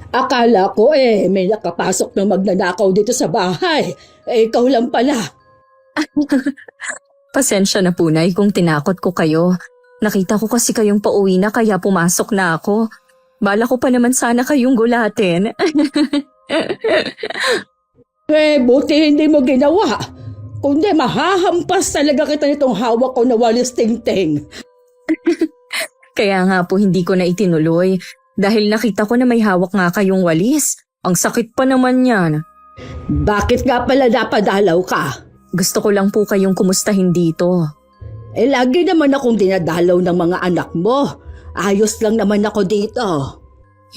Akala ko may nakapasok ng magnanakaw dito sa bahay. Ikaw lang pala. Pasensya na po, Nay, kung tinakot ko kayo. Nakita ko kasi kayong pauwi na kaya pumasok na ako. Bala ko pa naman sana kayong gulatin. Buti hindi mo ginawa. Kundi mahahampas talaga kita nitong hawak ko na walis ting-ting. Kaya nga po hindi ko na itinuloy. Dahil nakita ko na may hawak nga kayong walis. Ang sakit pa naman yan. Bakit nga pala napadalaw ka? Gusto ko lang po kayong kumustahin dito. Lagi naman akong dinadalaw ng mga anak mo. Ayos lang naman ako dito.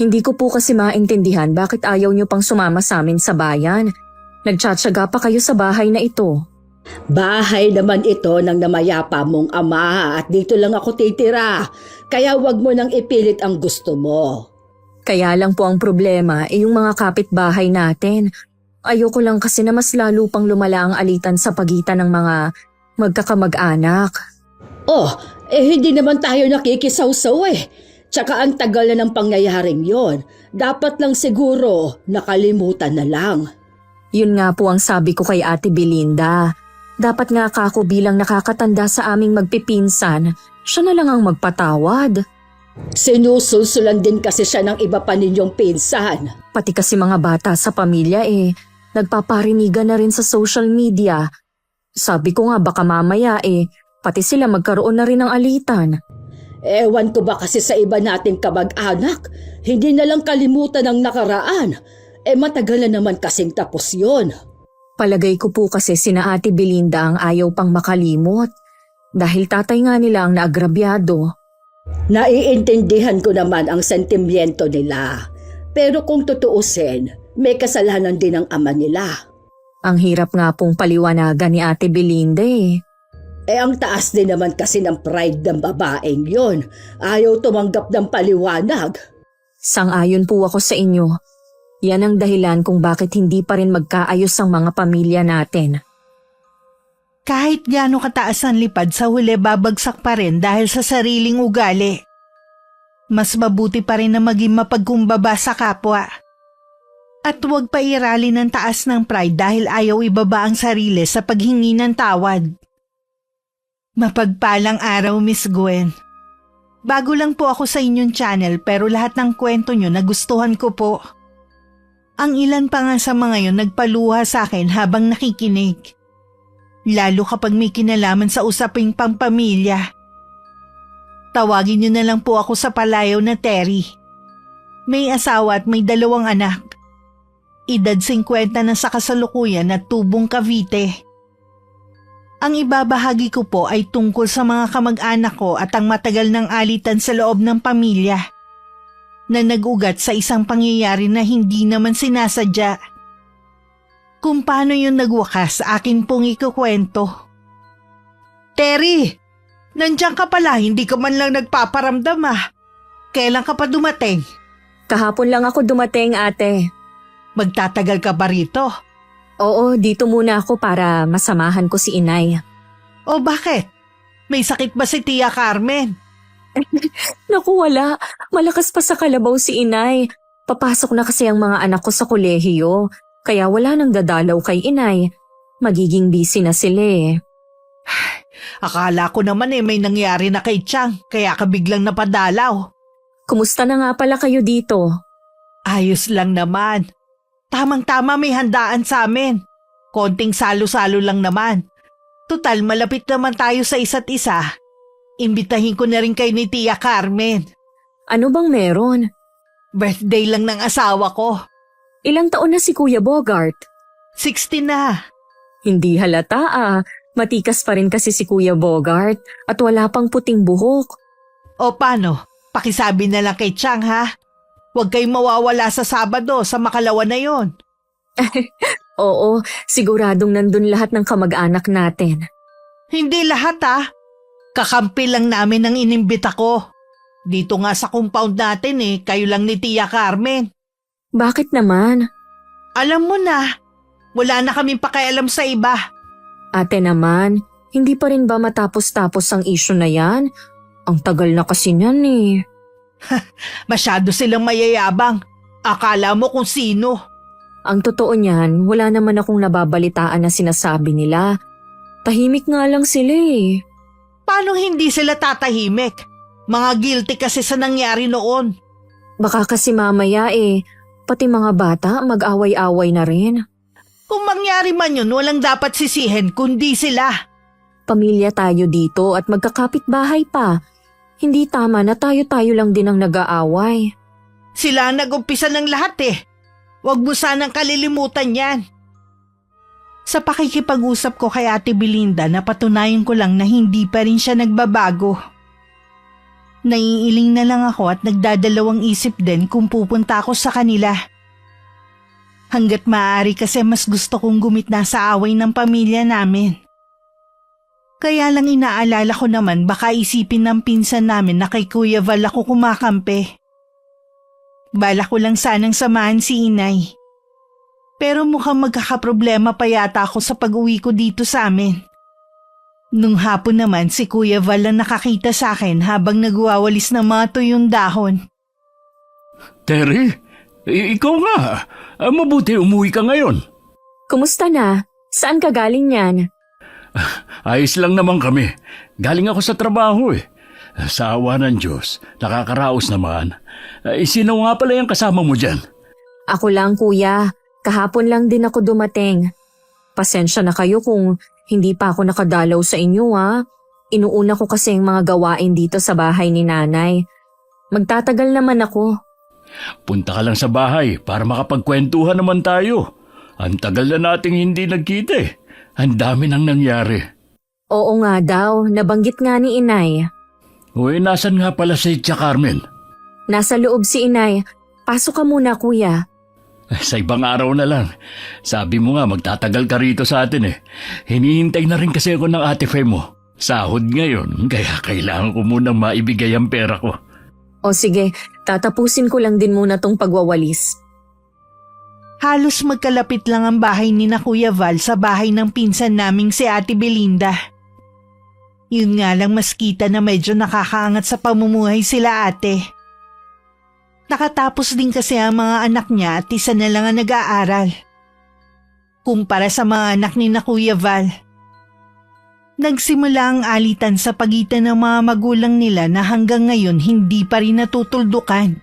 Hindi ko po kasi maintindihan bakit ayaw niyo pang sumama sa amin sa bayan. Nagtsatsaga pa kayo sa bahay na ito. Bahay naman ito ng namayapa mong ama at dito lang ako titira. Kaya wag mo nang ipilit ang gusto mo. Kaya lang po ang problema yung mga kapitbahay natin. Ayoko lang kasi na mas lalo pang lumala ang alitan sa pagitan ng mga magkakamag-anak. Hindi naman tayo nakikisawsaw Tsaka ang tagal na ng pangyayaring yon. Dapat lang siguro nakalimutan na lang. Yun nga po ang sabi ko kay Ate Belinda. Dapat nga kako bilang nakakatanda sa aming magpipinsan, siya na lang ang magpatawad. Sinusulsulan din kasi siya ng iba pa ninyong pinsan. Pati kasi mga bata sa pamilya nagpaparinigan na rin sa social media. Sabi ko nga baka mamaya pati sila magkaroon na rin ng alitan. Ewan ko ba kasi sa iba nating kamag-anak, hindi na lang kalimutan ang nakaraan. Matagal na naman kasing tapos yon. Palagay ko po kasi sina Ate Belinda ang ayaw pang makalimot. Dahil tatay nga nila ang naagrabyado. Naiintindihan ko naman ang sentimiento nila. Pero kung tutuusin, may kasalanan din ang ama nila. Ang hirap nga pong paliwanagan ni Ate Belinda Ang taas din naman kasi ng pride ng babaeng yon. Ayaw tumanggap ng paliwanag. Sang-ayon po ako sa inyo. Yan ang dahilan kung bakit hindi pa rin magkaayos ang mga pamilya natin. Kahit gaano kataas ang lipad sa huli babagsak pa rin dahil sa sariling ugali. Mas mabuti pa rin na maging mapagkumbaba sa kapwa. At huwag pa irali ng taas ng pride dahil ayaw ibaba ang sarili sa paghingi ng tawad. Mapagpalang araw, Miss Gwen. Bago lang po ako sa inyong channel pero lahat ng kwento nyo nagustuhan ko po. Ang ilan pa nga sa mga yon nagpaluha sa akin habang nakikinig. Lalo kapag may kinalaman sa usaping pampamilya. Tawagin niyo na lang po ako sa palayaw na Terry. May asawa at may 2 anak. Edad 50 na sa kasalukuyan at tubong Cavite. Ang ibabahagi ko po ay tungkol sa mga kamag-anak ko at ang matagal ng alitan sa loob ng pamilya na nag-ugat sa isang pangyayari na hindi naman sinasadya. Kung paano yun nagwakas, akin pong ikukwento. Terry! Nandiyan ka pala, hindi ka man lang nagpaparamdam Kailan ka pa dumating? Kahapon lang ako dumating, ate. Magtatagal ka ba rito? Oo, dito muna ako para masamahan ko si inay. O bakit? May sakit ba si Tia Carmen? Naku, wala. Malakas pa sa kalabaw si inay. Papasok na kasi ang mga anak ko sa kolehiyo. Kaya wala nang dadalaw kay inay. Magiging busy na sila Akala ko naman may nangyari na kay Chang, kaya ka biglang napadalaw. Kumusta na nga pala kayo dito? Ayos lang naman. Tamang-tama may handaan sa amin. Konting salo-salo lang naman. Tutal malapit naman tayo sa isa't isa. Imbitahin ko na rin kay ni Tia Carmen. Ano bang meron? Birthday lang ng asawa ko. Ilang taon na si Kuya Bogart? 60 na. Hindi halata Matikas pa rin kasi si Kuya Bogart at wala pang puting buhok. O paano? Pakisabi na lang kay Chang Huwag kayong mawawala sa Sabado sa Makalawa na yon. Oo, siguradong nandun lahat ng kamag-anak natin. Hindi lahat Kakampi lang namin ang inimbita ko. Dito nga sa compound natin kayo lang ni Tia Carmen. Bakit naman? Alam mo na, wala na kaming pakialam sa iba. Ate naman, hindi pa rin ba matapos-tapos ang issue na yan? Ang tagal na kasi niyan Masyado silang mayayabang. Akala mo kung sino. Ang totoo niyan, wala naman akong nababalitaan na sinasabi nila. Tahimik nga lang sila eh. Paano hindi sila tatahimik? Mga guilty kasi sa nangyari noon. Baka kasi mamaya pati mga bata mag-away-away na rin. Kung mangyari man yun, walang dapat sisihin kundi sila. Pamilya tayo dito at magkakapit-bahay pa. Hindi tama na tayo-tayo lang din ang nag-aaway. Sila ang nag-umpisa ng lahat eh. Huwag mo sanang kalilimutan yan. Sa pakikipag-usap ko kay Ate Belinda, napatunayan ko lang na hindi pa rin siya nagbabago. Naiiling na lang ako at nagdadalawang isip din kung pupunta ako sa kanila. Hanggat maaari kasi mas gusto kong gumitna sa away ng pamilya namin. Kaya lang inaalala ko naman baka isipin ng pinsan namin na kay Kuya Val ako kumakampi. Bala ko lang sanang samahan si Inay. Pero mukhang magkakaproblema pa yata ako sa pag-uwi ko dito sa amin. Nung hapon naman si Kuya Val ang nakakita sa akin habang nagwawalis ng mga tuyong dahon. Terry, ikaw nga. Mabuti umuwi ka ngayon. Kumusta na? Saan ka galing yan? Ayos lang naman kami. Galing ako sa trabaho eh. Sa awa ng Diyos, nakakaraos naman. Sino nga pala yung kasama mo dyan? Ako lang kuya. Kahapon lang din ako dumating. Pasensya na kayo kung hindi pa ako nakadalaw sa inyo ha. Inuuna ko kasi ang mga gawain dito sa bahay ni nanay. Magtatagal naman ako. Punta ka lang sa bahay para makapagkwentuhan naman tayo. Ang tagal na nating hindi nagkita eh. Ang dami nang nangyari. Oo nga daw, nabanggit nga ni inay. Uy, nasan nga pala si Tia Carmen? Nasa loob si inay. Pasok ka muna kuya. Sa ibang araw na lang. Sabi mo nga magtatagal ka rito sa atin eh. Hinihintay na rin kasi ako ng ate Fe mo. Sahod ngayon, kaya kailangan ko munang maibigay ang pera ko. O sige, tatapusin ko lang din muna tong pagwawalis. Halos magkalapit lang ang bahay ni na Kuya Val sa bahay ng pinsan naming si Ate Belinda. Yun nga lang mas kita na medyo nakakaangat sa pamumuhay sila ate. Nakatapos din kasi ang mga anak niya at isa na lang ang nag-aaral. Kumpara sa mga anak ni na Kuya Val. Nagsimula ang alitan sa pagitan ng mga magulang nila na hanggang ngayon hindi pa rin natutuldukan.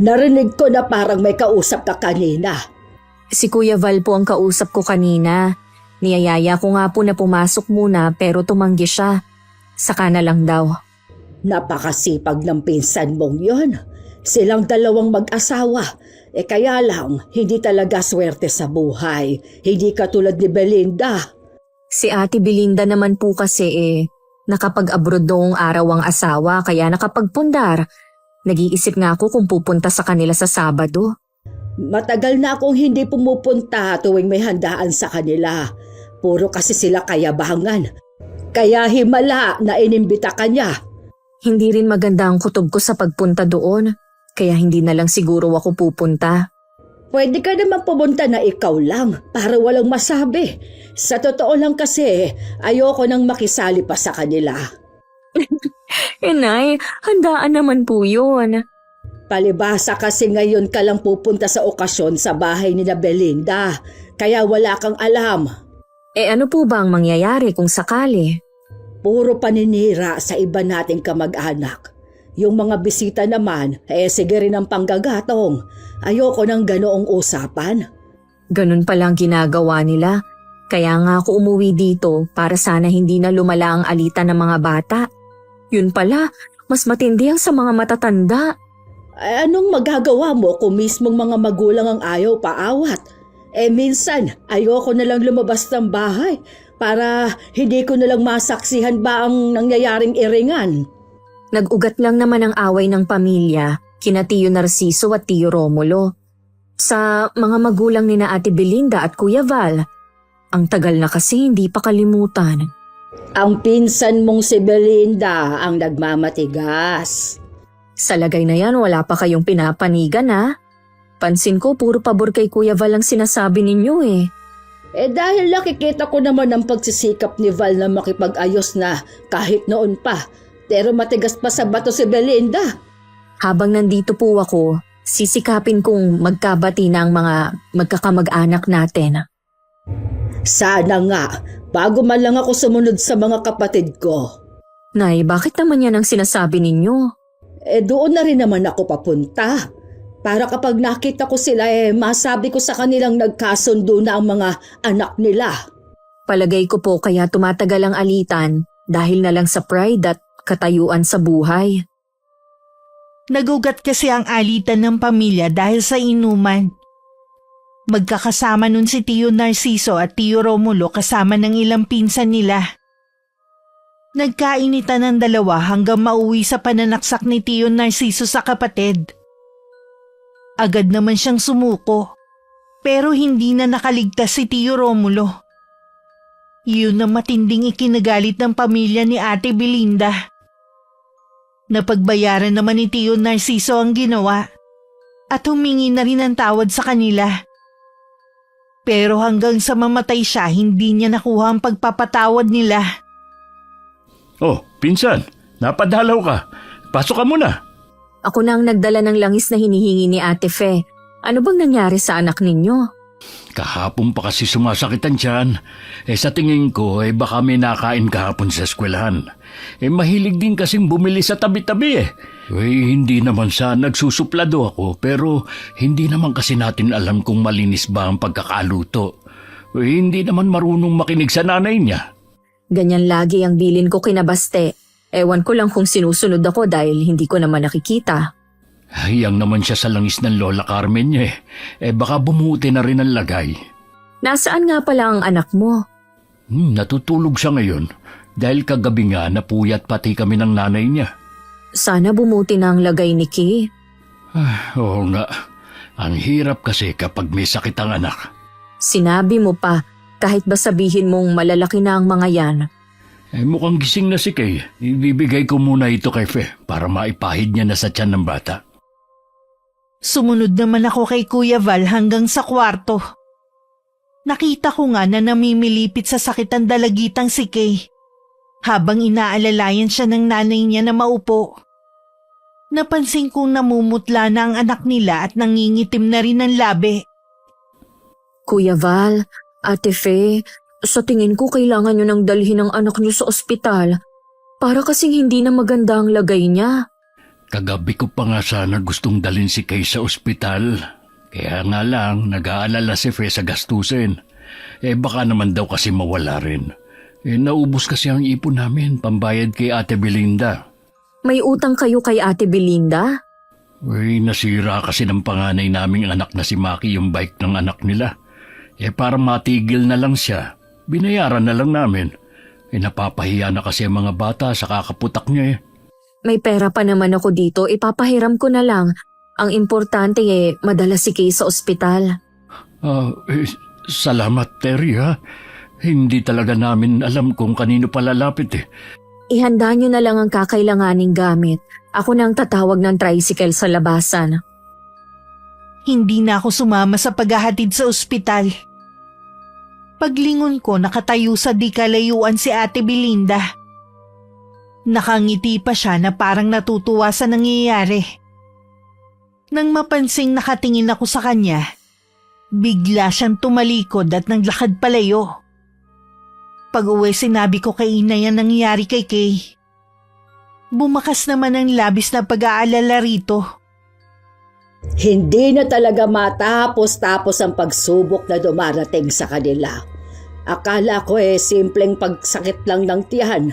Narinig ko na parang may kausap ka kanina. Si Kuya Val po ang kausap ko kanina. Niyayaya ko nga po na pumasok muna pero tumanggi siya. Saka na lang daw. Napakasipag ng pinsan mong yon. Silang dalawang mag-asawa. Kaya lang, hindi talaga swerte sa buhay. Hindi katulad ni Belinda. Si Ate Belinda naman po kasi nakapag-abroad noong araw ang asawa kaya nakapagpundar. Nag-iisip nga ako kung pupunta sa kanila sa Sabado. Matagal na akong hindi pumupunta tuwing may handaan sa kanila. Puro kasi sila kayabangan. Kaya himala na inimbita ka niya. Hindi rin maganda ang kutob ko sa pagpunta doon. Kaya hindi na lang siguro ako pupunta. Pwede ka naman pumunta na ikaw lang para walang masabi. Sa totoo lang kasi, ayoko nang makisali pa sa kanila. Nay, handaan naman po yun. Palibasa kasi ngayon ka lang pupunta sa okasyon sa bahay ni na Belinda. Kaya wala kang alam. Ano po ba ang mangyayari kung sakali? Puro paninira sa iba nating kamag-anak. Yung mga bisita naman, sige rin ang panggagatong. Ayoko ng ganoong usapan. Ganun palang ginagawa nila. Kaya nga ako umuwi dito para sana hindi na lumala ang alitan ng mga bata. Yun pala, mas matindi ang sa mga matatanda. Anong magagawa mo kung mismong mga magulang ang ayaw paawat? Minsan, ayoko na lang lumabas ng bahay para hindi ko na lang masaksihan ba ang nangyayaring iringan. Nag-ugat lang naman ang away ng pamilya, kina Tio Narciso at Tio Romulo. Sa mga magulang ni na Ate Belinda at Kuya Val, ang tagal na kasi hindi pa kalimutan. Ang pinsan mong si Belinda ang nagmamatigas. Sa lagay na yan, wala pa kayong pinapanigan ha? Pansin ko, puro pabor kay Kuya Val ang sinasabi ninyo eh. Dahil nakikita ko naman ang pagsisikap ni Val na makipag-ayos na kahit noon pa. Pero matigas pa sa bato si Belinda. Habang nandito po ako, Sisikapin kong magkabati na ang mga magkakamag-anak natin. Sana nga, bago man lang ako sumunod sa mga kapatid ko. Nay, bakit naman yan ang sinasabi ninyo? Doon na rin naman ako papunta. Para kapag nakita ko sila masabi ko sa kanilang nagkasundo na ang mga anak nila. Palagay ko po kaya tumatagal ang alitan dahil na lang sa pride at katayuan sa buhay. Nagugat kasi ang alitan ng pamilya dahil sa inuman. Magkakasama nun si Tio Narciso at Tio Romulo kasama ng ilang pinsan nila. Nagkainitan ng dalawa hanggang mauwi sa pananaksak ni Tio Narciso sa kapatid. Agad naman siyang sumuko, pero hindi na nakaligtas si Tio Romulo. Yun ang matinding ikinagalit ng pamilya ni Ate Belinda. Napagbayaran naman ni Tio Narciso ang ginawa at humingi na rin ng tawad sa kanila. Pero hanggang sa mamatay siya, hindi niya nakuha ang pagpapatawad nila. Oh, pinsan, napadalaw ka. Pasok ka muna. Ako na ang nagdala ng langis na hinihingi ni Ate Fe. Ano bang nangyari sa anak ninyo? Kahapon pa kasi sumasakit ang tiyan. Sa tingin ko, baka may nakain kahapon sa eskwelahan. Mahilig din kasing bumili sa tabi-tabi hindi naman sa nagsusuplado ako, pero hindi naman kasi natin alam kung malinis ba ang pagkakaluto. Hindi naman marunong makinig sa nanay niya. Ganyan lagi ang bilin ko kinabaste. Ewan ko lang kung sinusunod ako dahil hindi ko naman nakikita. Hiyang naman siya sa langis ng Lola Carmen niya baka bumuti na rin ang lagay. Nasaan nga pala ang anak mo? Natutulog siya ngayon dahil kagabi nga napuyat pati kami ng nanay niya. Sana bumuti na ang lagay ni Kay. Oo nga, ang hirap kasi kapag may sakit ang anak. Sinabi mo pa, kahit ba sabihin mong malalaki na ang mga yan. Mukhang gising na si Kay. Ibibigay ko muna ito kay Fe para maipahid niya na sa tiyan ng bata. Sumunod naman ako kay Kuya Val hanggang sa kwarto. Nakita ko nga na namimilipit sa sakit ang dalagitang si Kay, habang inaalalayan siya ng nanay niya na maupo. Napansin kong namumutla na ang anak nila at nangingitim na rin ang labi. Kuya Val, Ate Fe, sa tingin ko kailangan nyo nang dalhin ang anak nyo sa ospital. Para kasing hindi na maganda ang lagay niya. Kagabi ko pa nga sana gustong dalhin si Kay sa ospital. Kaya nga lang, nag-aalala si Fe sa gastusin. Baka naman daw kasi mawala rin. Naubos kasi ang ipon namin, pambayad kay Ate Belinda. May utang kayo kay Ate Belinda? Nasira kasi ng panganay naming anak na si Maki yung bike ng anak nila. Para matigil na lang siya, binayaran na lang namin. Napapahiya na kasi ang mga bata sa kakaputak niya May pera pa naman ako dito, ipapahiram ko na lang. Ang importante madala si Kay sa ospital. Salamat, Terry, ha? Hindi talaga namin alam kung kanino palalapit Ihanda nyo na lang ang kakailanganing gamit. Ako nang tatawag ng tricycle sa labasan. Hindi na ako sumama sa paghahatid sa ospital. Paglingon ko, nakatayo sa di kalayuan si Ate Belinda. Nakangiti pa siya na parang natutuwa sa nangyayari. Nang mapansing nakatingin ako sa kanya, bigla siyang tumalikod at naglakad palayo. Pag-uwi sinabi ko kay Inay ang nangyayari kay Kay. Bumakas naman ang labis na pag-aalala rito. Hindi na talaga matapos-tapos ang pagsubok na dumarating sa kanila. Akala ko simpleng pagsakit lang ng tiyan.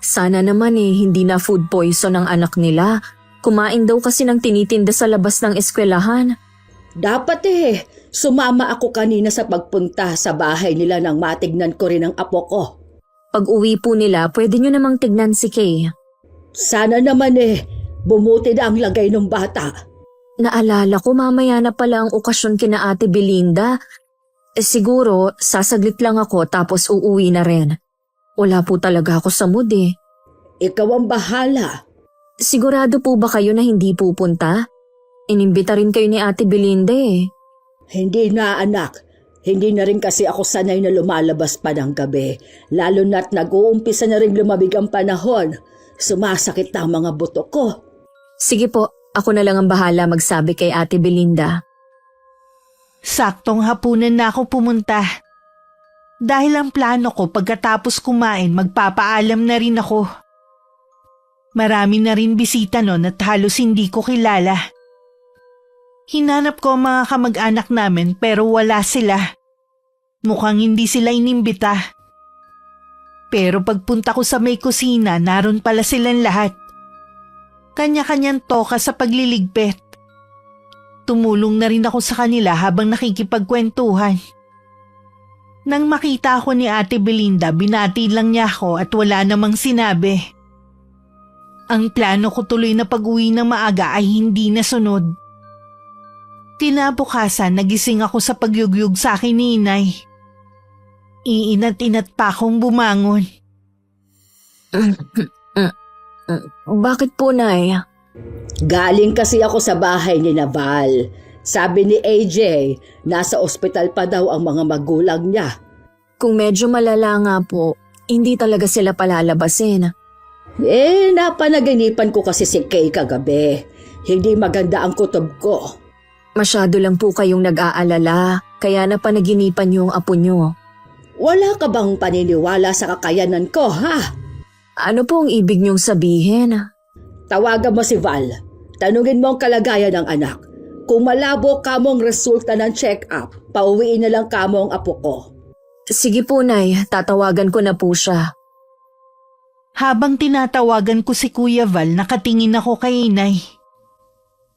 Sana naman hindi na food poison ang anak nila. Kumain daw kasi ng tinitinda sa labas ng eskwelahan. Dapat sumama ako kanina sa pagpunta sa bahay nila nang matignan ko rin ang apo ko. Pag uwi po nila, pwede nyo namang tignan si Kay. Sana naman bumuti na ang lagay ng bata. Naalala ko mamaya na pala ang okasyon kina Ate Belinda. Siguro, sasaglit lang ako tapos uuwi na rin. Wala po talaga ako sa mood Ikaw ang bahala. Sigurado po ba kayo na hindi pupunta? Inimbita rin kayo ni Ate Belinda Hindi na anak. Hindi na rin kasi ako sanay na lumalabas pa ng gabi. Lalo na't nag-uumpisa na rin lumabig ang panahon. Sumasakit na ang mga buto ko. Sige po, Ako na lang ang bahala magsabi kay Ate Belinda. Saktong hapunan na ako pumunta. Dahil ang plano ko pagkatapos kumain magpapaalam na rin ako. Marami na rin bisita noon at halos hindi ko kilala. Hinanap ko ang mga kamag-anak namin pero wala sila. Mukhang hindi sila inimbita. Pero pagpunta ko sa may kusina, naroon pala silang lahat. Kanya-kanyang toka sa pagliligpit. Tumulong na rin ako sa kanila habang nakikipagkwentuhan. Nang makita ako ni Ate Belinda, binati lang niya ako at wala namang sinabi. Ang plano ko tuloy na pag-uwi ng maaga ay hindi nasunod. Kinabukasan, nagising ako sa pagyugyug sa akin ni Inay. Iinat-inat pa akong bumangon. Bakit po, Nay? Galing kasi ako sa bahay ni Naval. Sabi ni AJ, nasa ospital pa daw ang mga magulang niya. Kung medyo malala nga po, hindi talaga sila palalabasin. Napanaginipan ko kasi si Kay kagabi. Hindi maganda ang kutob ko. Masyado lang po kayong nag-aalala, kaya napanaginipan niyo ang apo niyo. Wala ka bang paniniwala sa kakayanan ko, ha? Ano po ang ibig niyong sabihin? Tawagan mo si Val. Tanungin mo ang kalagayan ng anak. Kung malabo ka mong resulta ng check-up, pauwiin na lang ka mo ang apo ko. Sige po, Nay, tatawagan ko na po siya. Habang tinatawagan ko si Kuya Val, nakatingin ako kay Inay.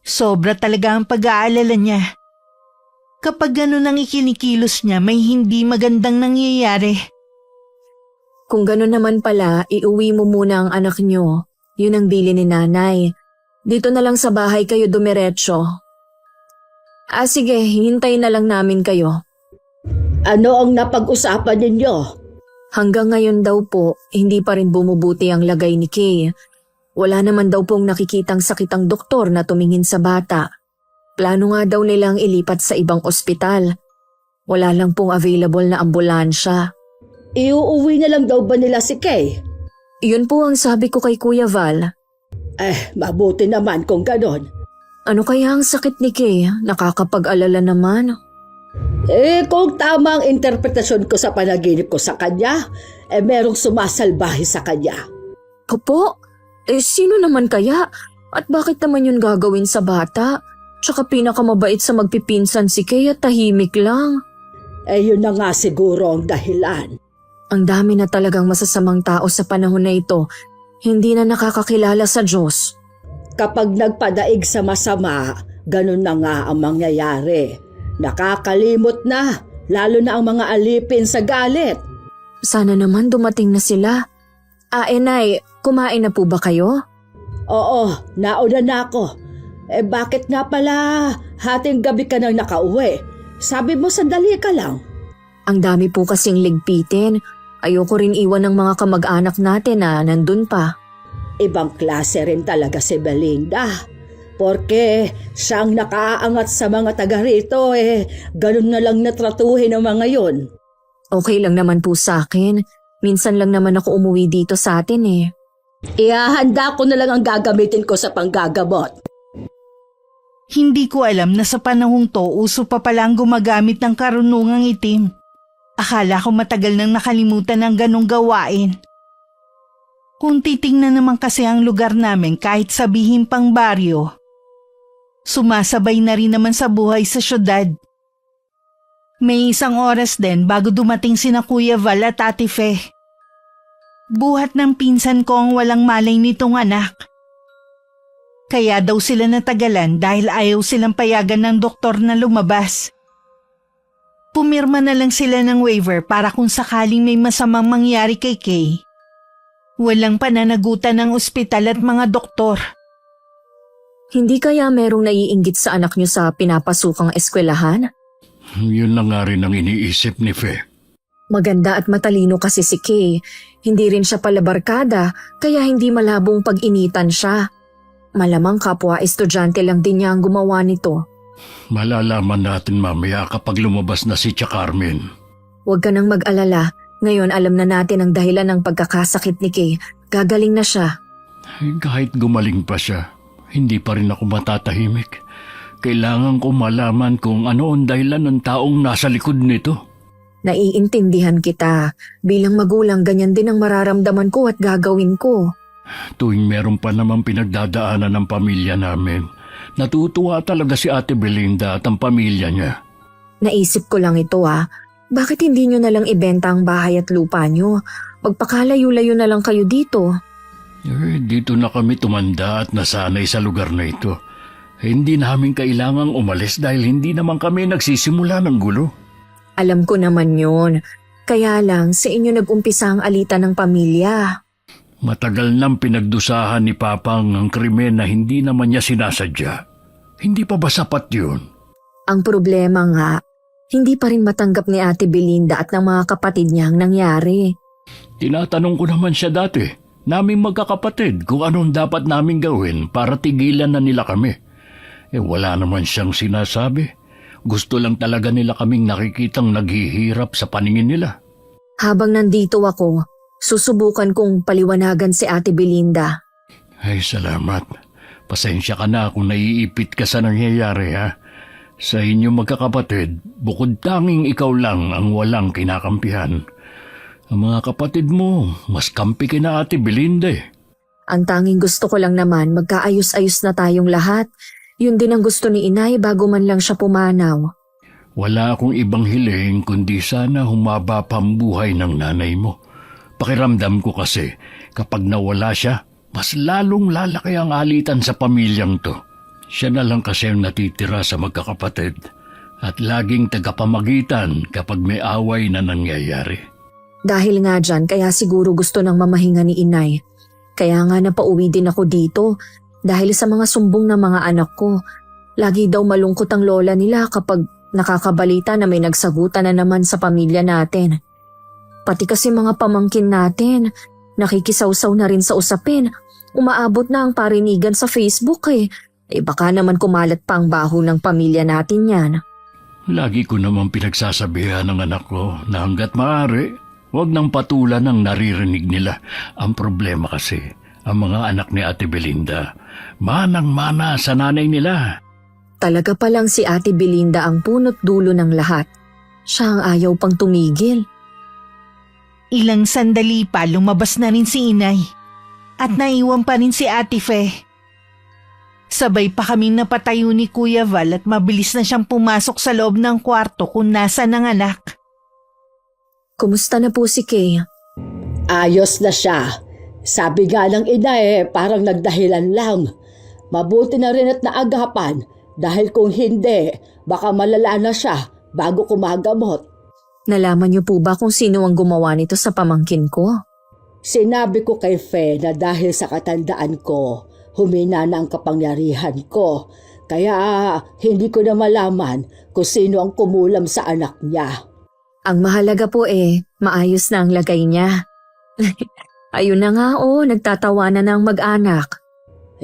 Sobra talaga ang pag-aalala niya. Kapag gano'n ang ikinikilos niya, may hindi magandang nangyayari. Kung gano'n naman pala, iuwi mo muna ang anak niyo. Yun ang bili ni Nanay. Dito na lang sa bahay kayo dumiretso. Sige, hintayin na lang namin kayo. Ano ang napag-usapan ninyo? Hanggang ngayon daw po, hindi pa rin bumubuti ang lagay ni Kay. Wala naman daw pong nakikitang sakit ang doktor na tumingin sa bata. Plano nga daw nilang ilipat sa ibang ospital. Wala lang pong available na ambulansya. Iuuwi na lang daw ba nila si Kay? Yun po ang sabi ko kay Kuya Val. Mabuti naman kung ganon. Ano kaya ang sakit ni Kay? Nakakapag-alala naman. Kung tama ang interpretasyon ko sa panaginip ko sa kanya, merong sumasalbahe sa kanya. Opo? Sino naman kaya? At bakit naman yun gagawin sa bata? Tsaka pinakamabait sa magpipinsan si Kay at tahimik lang. Yun na nga siguro ang dahilan. Ang dami na talagang masasamang tao sa panahon na ito. Hindi na nakakakilala sa Diyos. Kapag nagpadaig sa masama, ganun na nga ang mangyayari. Nakakalimot na, lalo na ang mga alipin sa galit. Sana naman dumating na sila. Nay, kumain na po ba kayo? Oo, nauna na ako. Bakit nga pala hating gabi ka nang nakauwi? Sabi mo sandali ka lang. Ang dami po kasing ligpitin. Ayoko rin iwan ng mga kamag-anak natin na nandun pa. Ibang klase rin talaga si Belinda. Porque siyang nakaangat sa mga taga rito ganun na lang natratuhin ng mga yon. Okay lang naman po sa akin. Minsan lang naman ako umuwi dito sa atin. Ihahanda ko na lang ang gagamitin ko sa panggagamot. Hindi ko alam na sa panahong to, uso pa palang gumagamit ng karunungang itim. Akala ko matagal nang nakalimutan ang ganong gawain. Kung titingnan naman kasi ang lugar namin kahit sabihin pang baryo, sumasabay na rin naman sa buhay sa syudad. May isang oras din bago dumating sina Kuya Val at Ate Fe. Buhat ng pinsan ko ang walang malay nitong anak. Kaya daw sila natagalan dahil ayaw silang payagan ng doktor na lumabas. Pumirma na lang sila ng waiver para kung sakaling may masamang mangyari kay Kay, walang pananagutan ng ospital at mga doktor. Hindi kaya merong naiinggit sa anak niyo sa pinapasukang eskwelahan? Yun na nga rin ang iniisip ni Fe. Maganda at matalino kasi si Kay. Hindi rin siya palabarkada, kaya hindi malabong pag-initan siya. Malamang kapwa estudyante lang din niya ang gumawa nito. Malalaman natin mamaya kapag lumabas na si Tia Carmen. Huwag ka nang mag-alala. Ngayon alam na natin ang dahilan ng pagkakasakit ni Kay. Gagaling na siya. Kahit gumaling pa siya, Hindi pa rin ako matatahimik. Kailangan ko malaman kung ano ang dahilan ng taong nasa likod nito. Naiintindihan kita. Bilang magulang, ganyan din ang mararamdaman ko at gagawin ko. Tuwing meron pa naman pinagdadaanan ng pamilya namin, natutuwa talaga si Ate Belinda at ang pamilya niya. Naisip ko lang ito Bakit hindi nyo nalang ibenta ang bahay at lupa nyo? Magpakalayo-layo na lang kayo dito. Dito na kami tumanda at nasanay sa lugar na ito. Hindi namin kailangang umalis dahil hindi naman kami nagsisimula ng gulo. Alam ko naman yun. Kaya lang sa inyo nag-umpisa ang alitan ng pamilya. Matagal nang pinagdusahan ni Papang ang krimen na hindi naman niya sinasadya. Hindi pa ba sapat yun? Ang problema nga, hindi pa rin matanggap ni Ate Belinda at ng mga kapatid niya ang nangyari. Tinatanong ko naman siya dati, naming magkakapatid, kung anong dapat naming gawin para tigilan na nila kami. Wala naman siyang sinasabi. Gusto lang talaga nila kaming nakikitang naghihirap sa paningin nila. Habang nandito ako, susubukan kong paliwanagan si Ate Belinda. Ay, salamat. Pasensya ka na kung naiipit ka sa nangyayari, ha? Sa inyo magkakapatid, bukod tanging ikaw lang ang walang kinakampihan. Ang mga kapatid mo, mas kampi kina Ate Belinda Ang tanging gusto ko lang naman, magkaayos-ayos na tayong lahat. Yun din ang gusto ni Inay bago man lang siya pumanaw. Wala akong ibang hiling kundi sana humaba pa ang buhay ng nanay mo. Pakiramdam ko kasi, kapag nawala siya, mas lalong lalaki ang alitan sa pamilyang to. Siya na lang kasi ang natitira sa magkakapatid at laging tagapamagitan kapag may away na nangyayari. Dahil nga dyan, kaya siguro gusto ng mamahinga ni Inay. Kaya nga napauwi din ako dito dahil sa mga sumbong ng mga anak ko. Lagi daw malungkot ang lola nila kapag nakakabalita na may nagsagutan na naman sa pamilya natin. Pati kasi mga pamangkin natin, nakikisawsaw na rin sa usapin. Umaabot na ang parinigan sa Facebook baka naman kumalat pa ang baho ng pamilya natin yan. Lagi ko naman pinagsasabihan ng anak ko na hanggat maaari, huwag nang patulan ang naririnig nila. Ang problema kasi, ang mga anak ni Ate Belinda, manang-mana sa nanay nila. Talaga palang si Ate Belinda ang punot dulo ng lahat. Siya ang ayaw pang tumigil. Ilang sandali pa lumabas na rin si Inay at naiwan pa rin si Ate Fe. Sabay pa kaming napatayo ni Kuya Val at mabilis na siyang pumasok sa loob ng kwarto kung nasa ng anak. Kumusta na po si Kay? Ayos na siya. Sabi nga ng ina parang nagdahilan lang. Mabuti na rin at naagapan dahil kung hindi, baka malala na siya bago kumagamot. Nalaman niyo po ba kung sino ang gumawa nito sa pamangkin ko? Sinabi ko kay Fe na dahil sa katandaan ko, humina na ang kapangyarihan ko. Kaya hindi ko na malaman kung sino ang kumulam sa anak niya. Ang mahalaga po maayos na ang lagay niya. Ayun na nga nagtatawanan na ang mag-anak.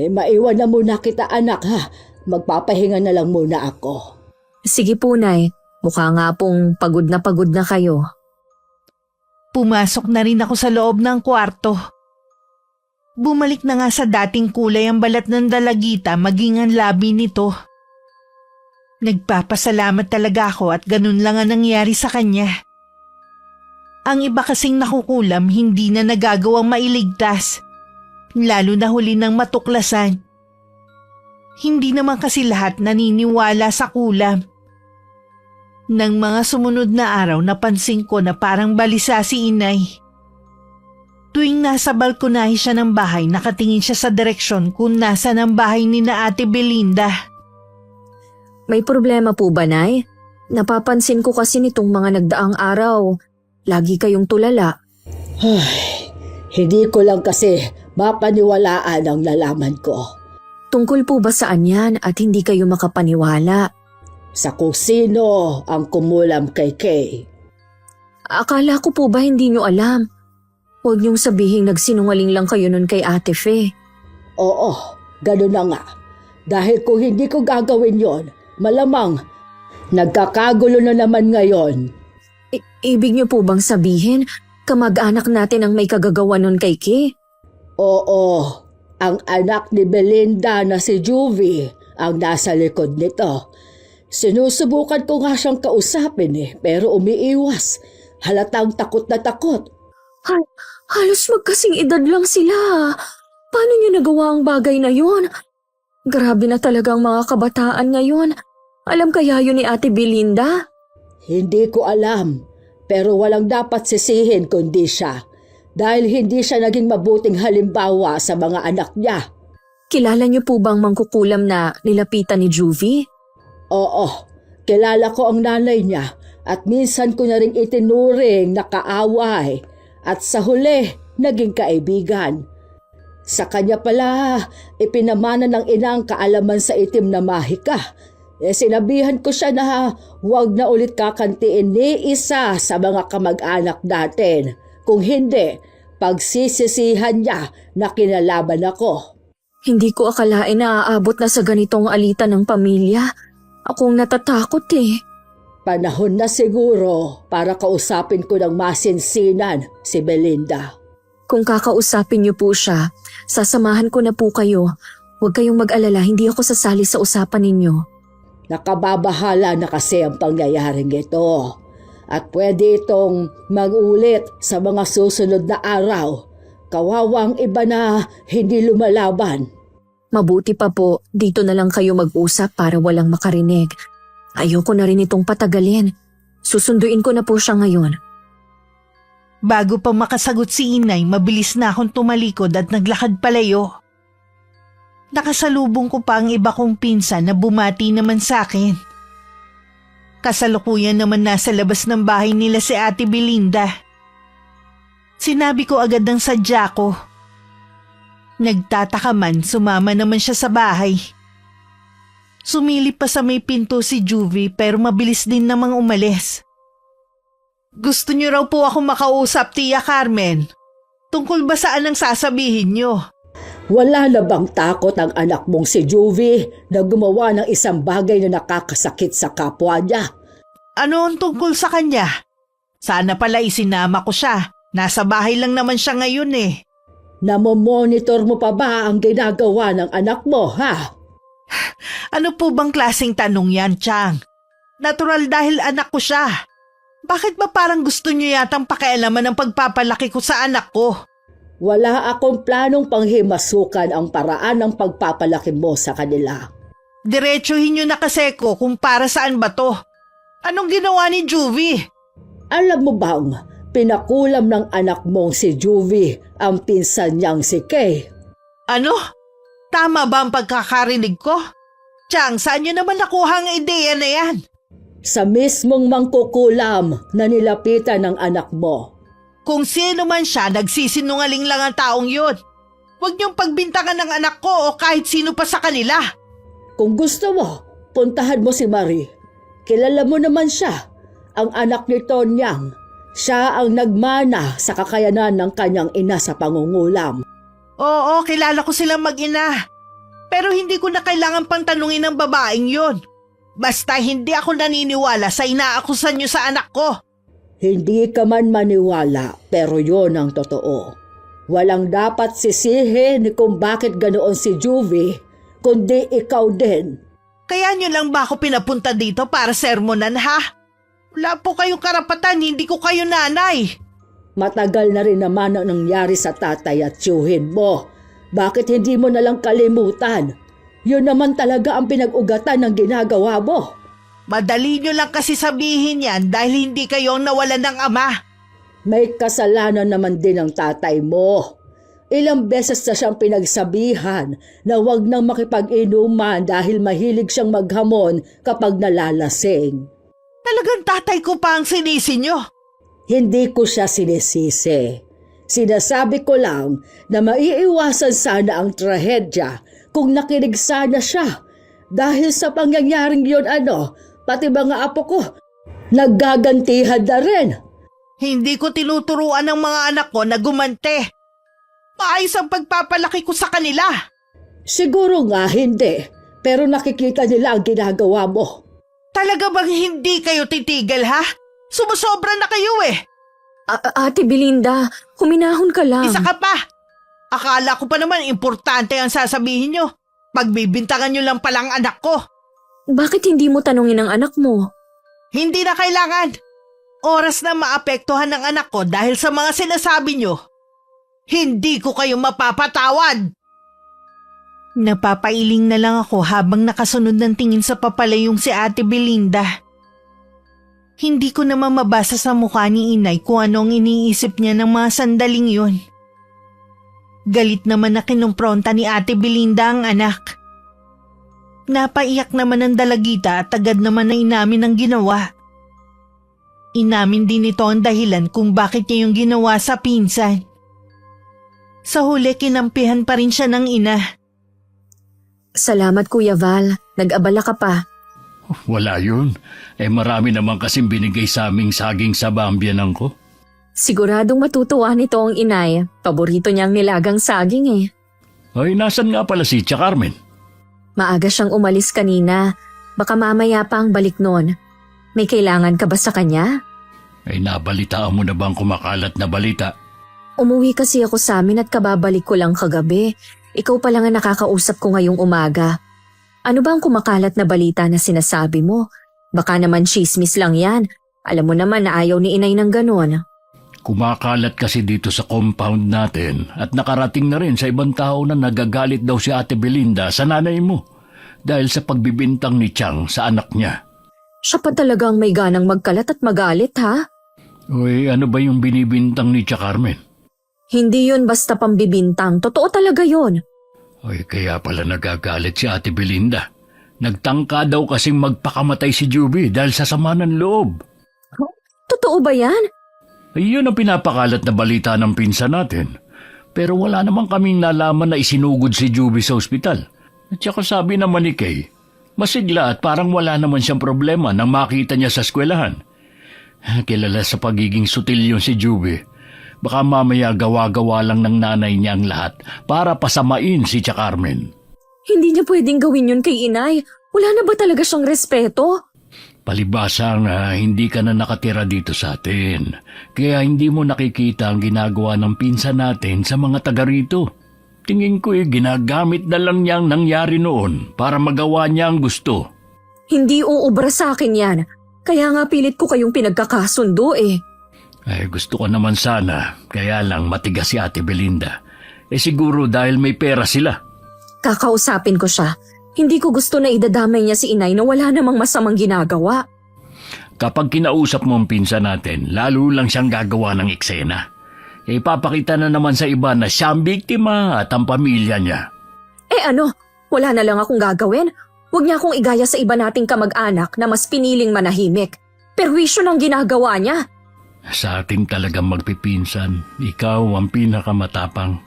Maiwan na muna kita anak ha. Magpapahinga na lang muna ako. Sige po, Nay. Mukha nga pong pagod na kayo. Pumasok na rin ako sa loob ng kwarto. Bumalik na nga sa dating kulay ang balat ng dalagita maging ang labi nito. Nagpapasalamat talaga ako at ganun lang ang nangyari sa kanya. Ang iba kasing nakukulam hindi na nagagawang mailigtas, lalo na huli ng matuklasan. Hindi naman kasi lahat naniniwala sa kulam. Nang mga sumunod na araw napansin ko na parang balisa si Inay. Tuwing nasa balkonahe siya ng bahay, nakatingin siya sa direksyon kung nasa ng bahay ni na Ate Belinda. May problema po ba, Nay? Napapansin ko kasi nitong mga nagdaang araw. Lagi kayong tulala. Hindi ko lang kasi mapaniwalaan ang nalaman ko. Tungkol po ba saan yan at hindi kayo makapaniwala? Sa kung sino ang kumulam kay Kay. Akala ko po ba hindi nyo alam? Huwag niyong sabihin nagsinungaling lang kayo nun kay Ate Fe. Oo, ganun na nga. Dahil kung hindi ko gagawin yon, malamang nagkakagulo na naman ngayon. Ibig niyo po bang sabihin kamag-anak natin ang may kagagawa nun kay Kay? Oo, Ang anak ni Belinda na si Juvie ang nasa likod nito. Sinusubukan ko nga siyang kausapin pero umiiwas. Halatang takot na takot. Halos magkasing edad lang sila. Paano niyo nagawa ang bagay na yun? Grabe na talagang mga kabataan ngayon. Alam kaya yun ni Ate Belinda? Hindi ko alam, pero walang dapat sisihin kundi siya. Dahil hindi siya naging mabuting halimbawa sa mga anak niya. Kilala niyo po bang mangkukulam na nilapitan ni Juvie? Oo, kilala ko ang nanay niya at minsan ko na rin itinuring na kaaway at sa huli naging kaibigan. Sa kanya pala, ipinamana ng ina ang kaalaman sa itim na mahika. Sinabihan ko siya na huwag na ulit kakantiin ni isa sa mga kamag-anak natin. Kung hindi, pagsisisihan niya na kinalaban ako. Hindi ko akalain na aabot na sa ganitong alitan ng pamilya. Akong natatakot Panahon na siguro para kausapin ko ng masinsinan si Belinda. Kung kakausapin niyo po siya, sasamahan ko na po kayo. Huwag kayong mag-alala, hindi ako sasali sa usapan ninyo. Nakababahala na kasi ang pangyayaring ito. At pwede itong mag-ulit sa mga susunod na araw. Kawawang iba na hindi lumalaban. Mabuti pa po, dito na lang kayo mag-usap para walang makarinig. Ayoko na rin itong patagalin. Susunduin ko na po siya ngayon. Bago pa makasagot si inay, mabilis na akong tumalikod at naglakad palayo. Nakasalubong ko pa ang iba kong pinsan na bumati naman sa akin. Kasalukuyan naman nasa labas ng bahay nila si Ate Belinda. Sinabi ko agad ang sadya ko. Nagtataka man, sumama naman siya sa bahay. Sumilip pa sa may pinto si Juvie pero mabilis din namang umalis. Gusto niyo raw po ako makausap, Tia Carmen. Tungkol ba saan ang sasabihin niyo? Wala na bang takot ang anak mong si Juvie na gumawa ng isang bagay na nakakasakit sa kapwa niya? Ano ang tungkol sa kanya? Sana pala isinama ko siya. Nasa bahay lang naman siya ngayon Namomonitor mo pa ba ang ginagawa ng anak mo, ha? Ano po bang klaseng tanong yan, Chang? Natural dahil anak ko siya. Bakit ba parang gusto niyo yatang pakialaman ang pagpapalaki ko sa anak ko? Wala akong planong panghimasukan ang paraan ng pagpapalaki mo sa kanila. Diretsuhin niyo na kasi ko kung para saan ba to. Anong ginawa ni Juvie? Alam mo bang, pinakulam ng anak mong si Juvie ang pinsan niyang si Kay. Ano? Tama ba ang pagkakarinig ko? Chang, saan niyo naman nakuha ang ideya na yan? Sa mismong mangkukulam na nilapitan ng anak mo. Kung sino man siya, nagsisinungaling lang ang taong yun. Huwag niyong pagbintangan ng anak ko o kahit sino pa sa kanila. Kung gusto mo, puntahan mo si Marie. Kilala mo naman siya, ang anak ni Tonyang. Siya ang nagmana sa kakayanan ng kanyang ina sa pangungulam. Oo, kilala ko silang mag-ina. Pero hindi ko na kailangan pang tanungin ng babaeng yon. Basta hindi ako naniniwala sa inaakusan niyo sa anak ko. Hindi ka man maniwala, pero yon ang totoo. Walang dapat sisihin kung bakit ganoon si Juvie, kundi ikaw din. Kaya niyo lang ba ako pinapunta dito para sermonan, ha? Wala po kayong karapatan, hindi ko kayo nanay. Matagal na rin naman ang nangyari sa tatay at tiyuhin mo. Bakit hindi mo nalang kalimutan? Yun naman talaga ang pinag-ugatan ng ginagawa mo. Madali niyo lang kasi sabihin yan dahil hindi kayo ang nawalan ng ama. May kasalanan naman din ang tatay mo. Ilang beses na siyang pinagsabihan na huwag nang makipag-inuman dahil mahilig siyang maghamon kapag nalalasing. Talagang tatay ko pa ang sinisi niyo. Hindi ko siya sinisisi. Sinasabi ko lang na maiiwasan sana ang trahedya kung nakinig sana siya. Dahil sa pangyayaring yun pati mga apo ko, naggagantihan na rin. Hindi ko tinuturuan ng mga anak ko na gumante. Maayos ang pagpapalaki ko sa kanila. Siguro nga hindi, pero nakikita nila ang ginagawa mo. Talaga bang hindi kayo titigil, ha? Sumusobra na kayo Ate Belinda, huminahon ka lang. Isa ka pa. Akala ko pa naman importante ang sasabihin nyo. Pagbibintangan nyo lang palang anak ko. Bakit hindi mo tanungin ang anak mo? Hindi na kailangan. Oras na maapektuhan ng anak ko dahil sa mga sinasabi nyo. Hindi ko kayo mapapatawad. Napapailing na lang ako habang nakasunod ng tingin sa papalayong si Ate Belinda. Hindi ko naman mabasa sa mukha ni Inay kung anong iniisip niya ng mga sandaling yun. Galit naman na kinumpronta ni Ate Belinda ang anak. Napaiyak naman ang dalagita at agad naman na inamin ang ginawa. Inamin din ito ang dahilan kung bakit niya yung ginawa sa pinsan. Sa huli kinampihan pa rin siya ng ina. Salamat Kuya Val, nag-abala ka pa. Wala yun. Marami naman kasing binigay sa aming saging sa bambyanan ko. Siguradong matutuwa nito ang inay. Paborito niyang nilagang saging eh. Ay, nasan nga pala si Tia Carmen? Maaga siyang umalis kanina. Baka mamaya pa ang balik nun. May kailangan ka ba sa kanya? Nabalitaan mo na bang kumakalat na balita? Umuwi kasi ako sa amin at kababalik ko lang kagabi. Ikaw pa lang ang nakakausap ko ngayong umaga. Ano ba ang kumakalat na balita na sinasabi mo? Baka naman chismis lang yan. Alam mo naman na ayaw ni inay ng ganon. Kumakalat kasi dito sa compound natin at nakarating na rin sa ibang tao na nagagalit daw si Ate Belinda sa nanay mo dahil sa pagbibintang ni Chang sa anak niya. Siya pa talagang may ganang magkalat at magalit ha? Uy, ano ba yung binibintang ni Tia Carmen? Hindi yun basta pambibintang. Totoo talaga yun. Ay, kaya pala nagagalit si Ate Belinda. Nagtangka daw kasing magpakamatay si Juby dahil sa sama ng loob. Totoo ba yan? Ay, yun ang pinapakalat na balita ng pinsan natin. Pero wala naman kaming nalaman na isinugod si Juby sa ospital. At saka sabi naman ni Kay, masigla at parang wala naman siyang problema nang makita niya sa eskwelahan. Kilala sa pagiging sutil yun si Juby. Baka mamaya gawa-gawa lang ng nanay niya ang lahat para pasamain si Tia Carmen. Hindi niya pwedeng gawin yun kay inay. Wala na ba talaga siyang respeto? Palibasa nga, hindi ka na nakatira dito sa atin. Kaya hindi mo nakikita ang ginagawa ng pinsan natin sa mga taga rito. Tingin ko ginagamit na lang niyang nangyari noon para magawa niya ang gusto. Hindi uubra sa akin yan. Kaya nga pilit ko kayong pinagkakasundo eh. Ay, gusto ko naman sana, kaya lang matigas si Ate Belinda. Siguro dahil may pera sila. Kakausapin ko siya. Hindi ko gusto na idadamay niya si inay na wala namang masamang ginagawa. Kapag kinausap mo ang pinsan natin, lalo lang siyang gagawa ng eksena. Ipapakita na naman sa iba na siya ang biktima at ang pamilya niya. Ano? Wala na lang akong gagawin? Huwag niya akong igaya sa iba nating kamag-anak na mas piniling manahimik. Perwisyo ng ginagawa niya. Sa ating talagang magpipinsan, ikaw ang pinakamatapang.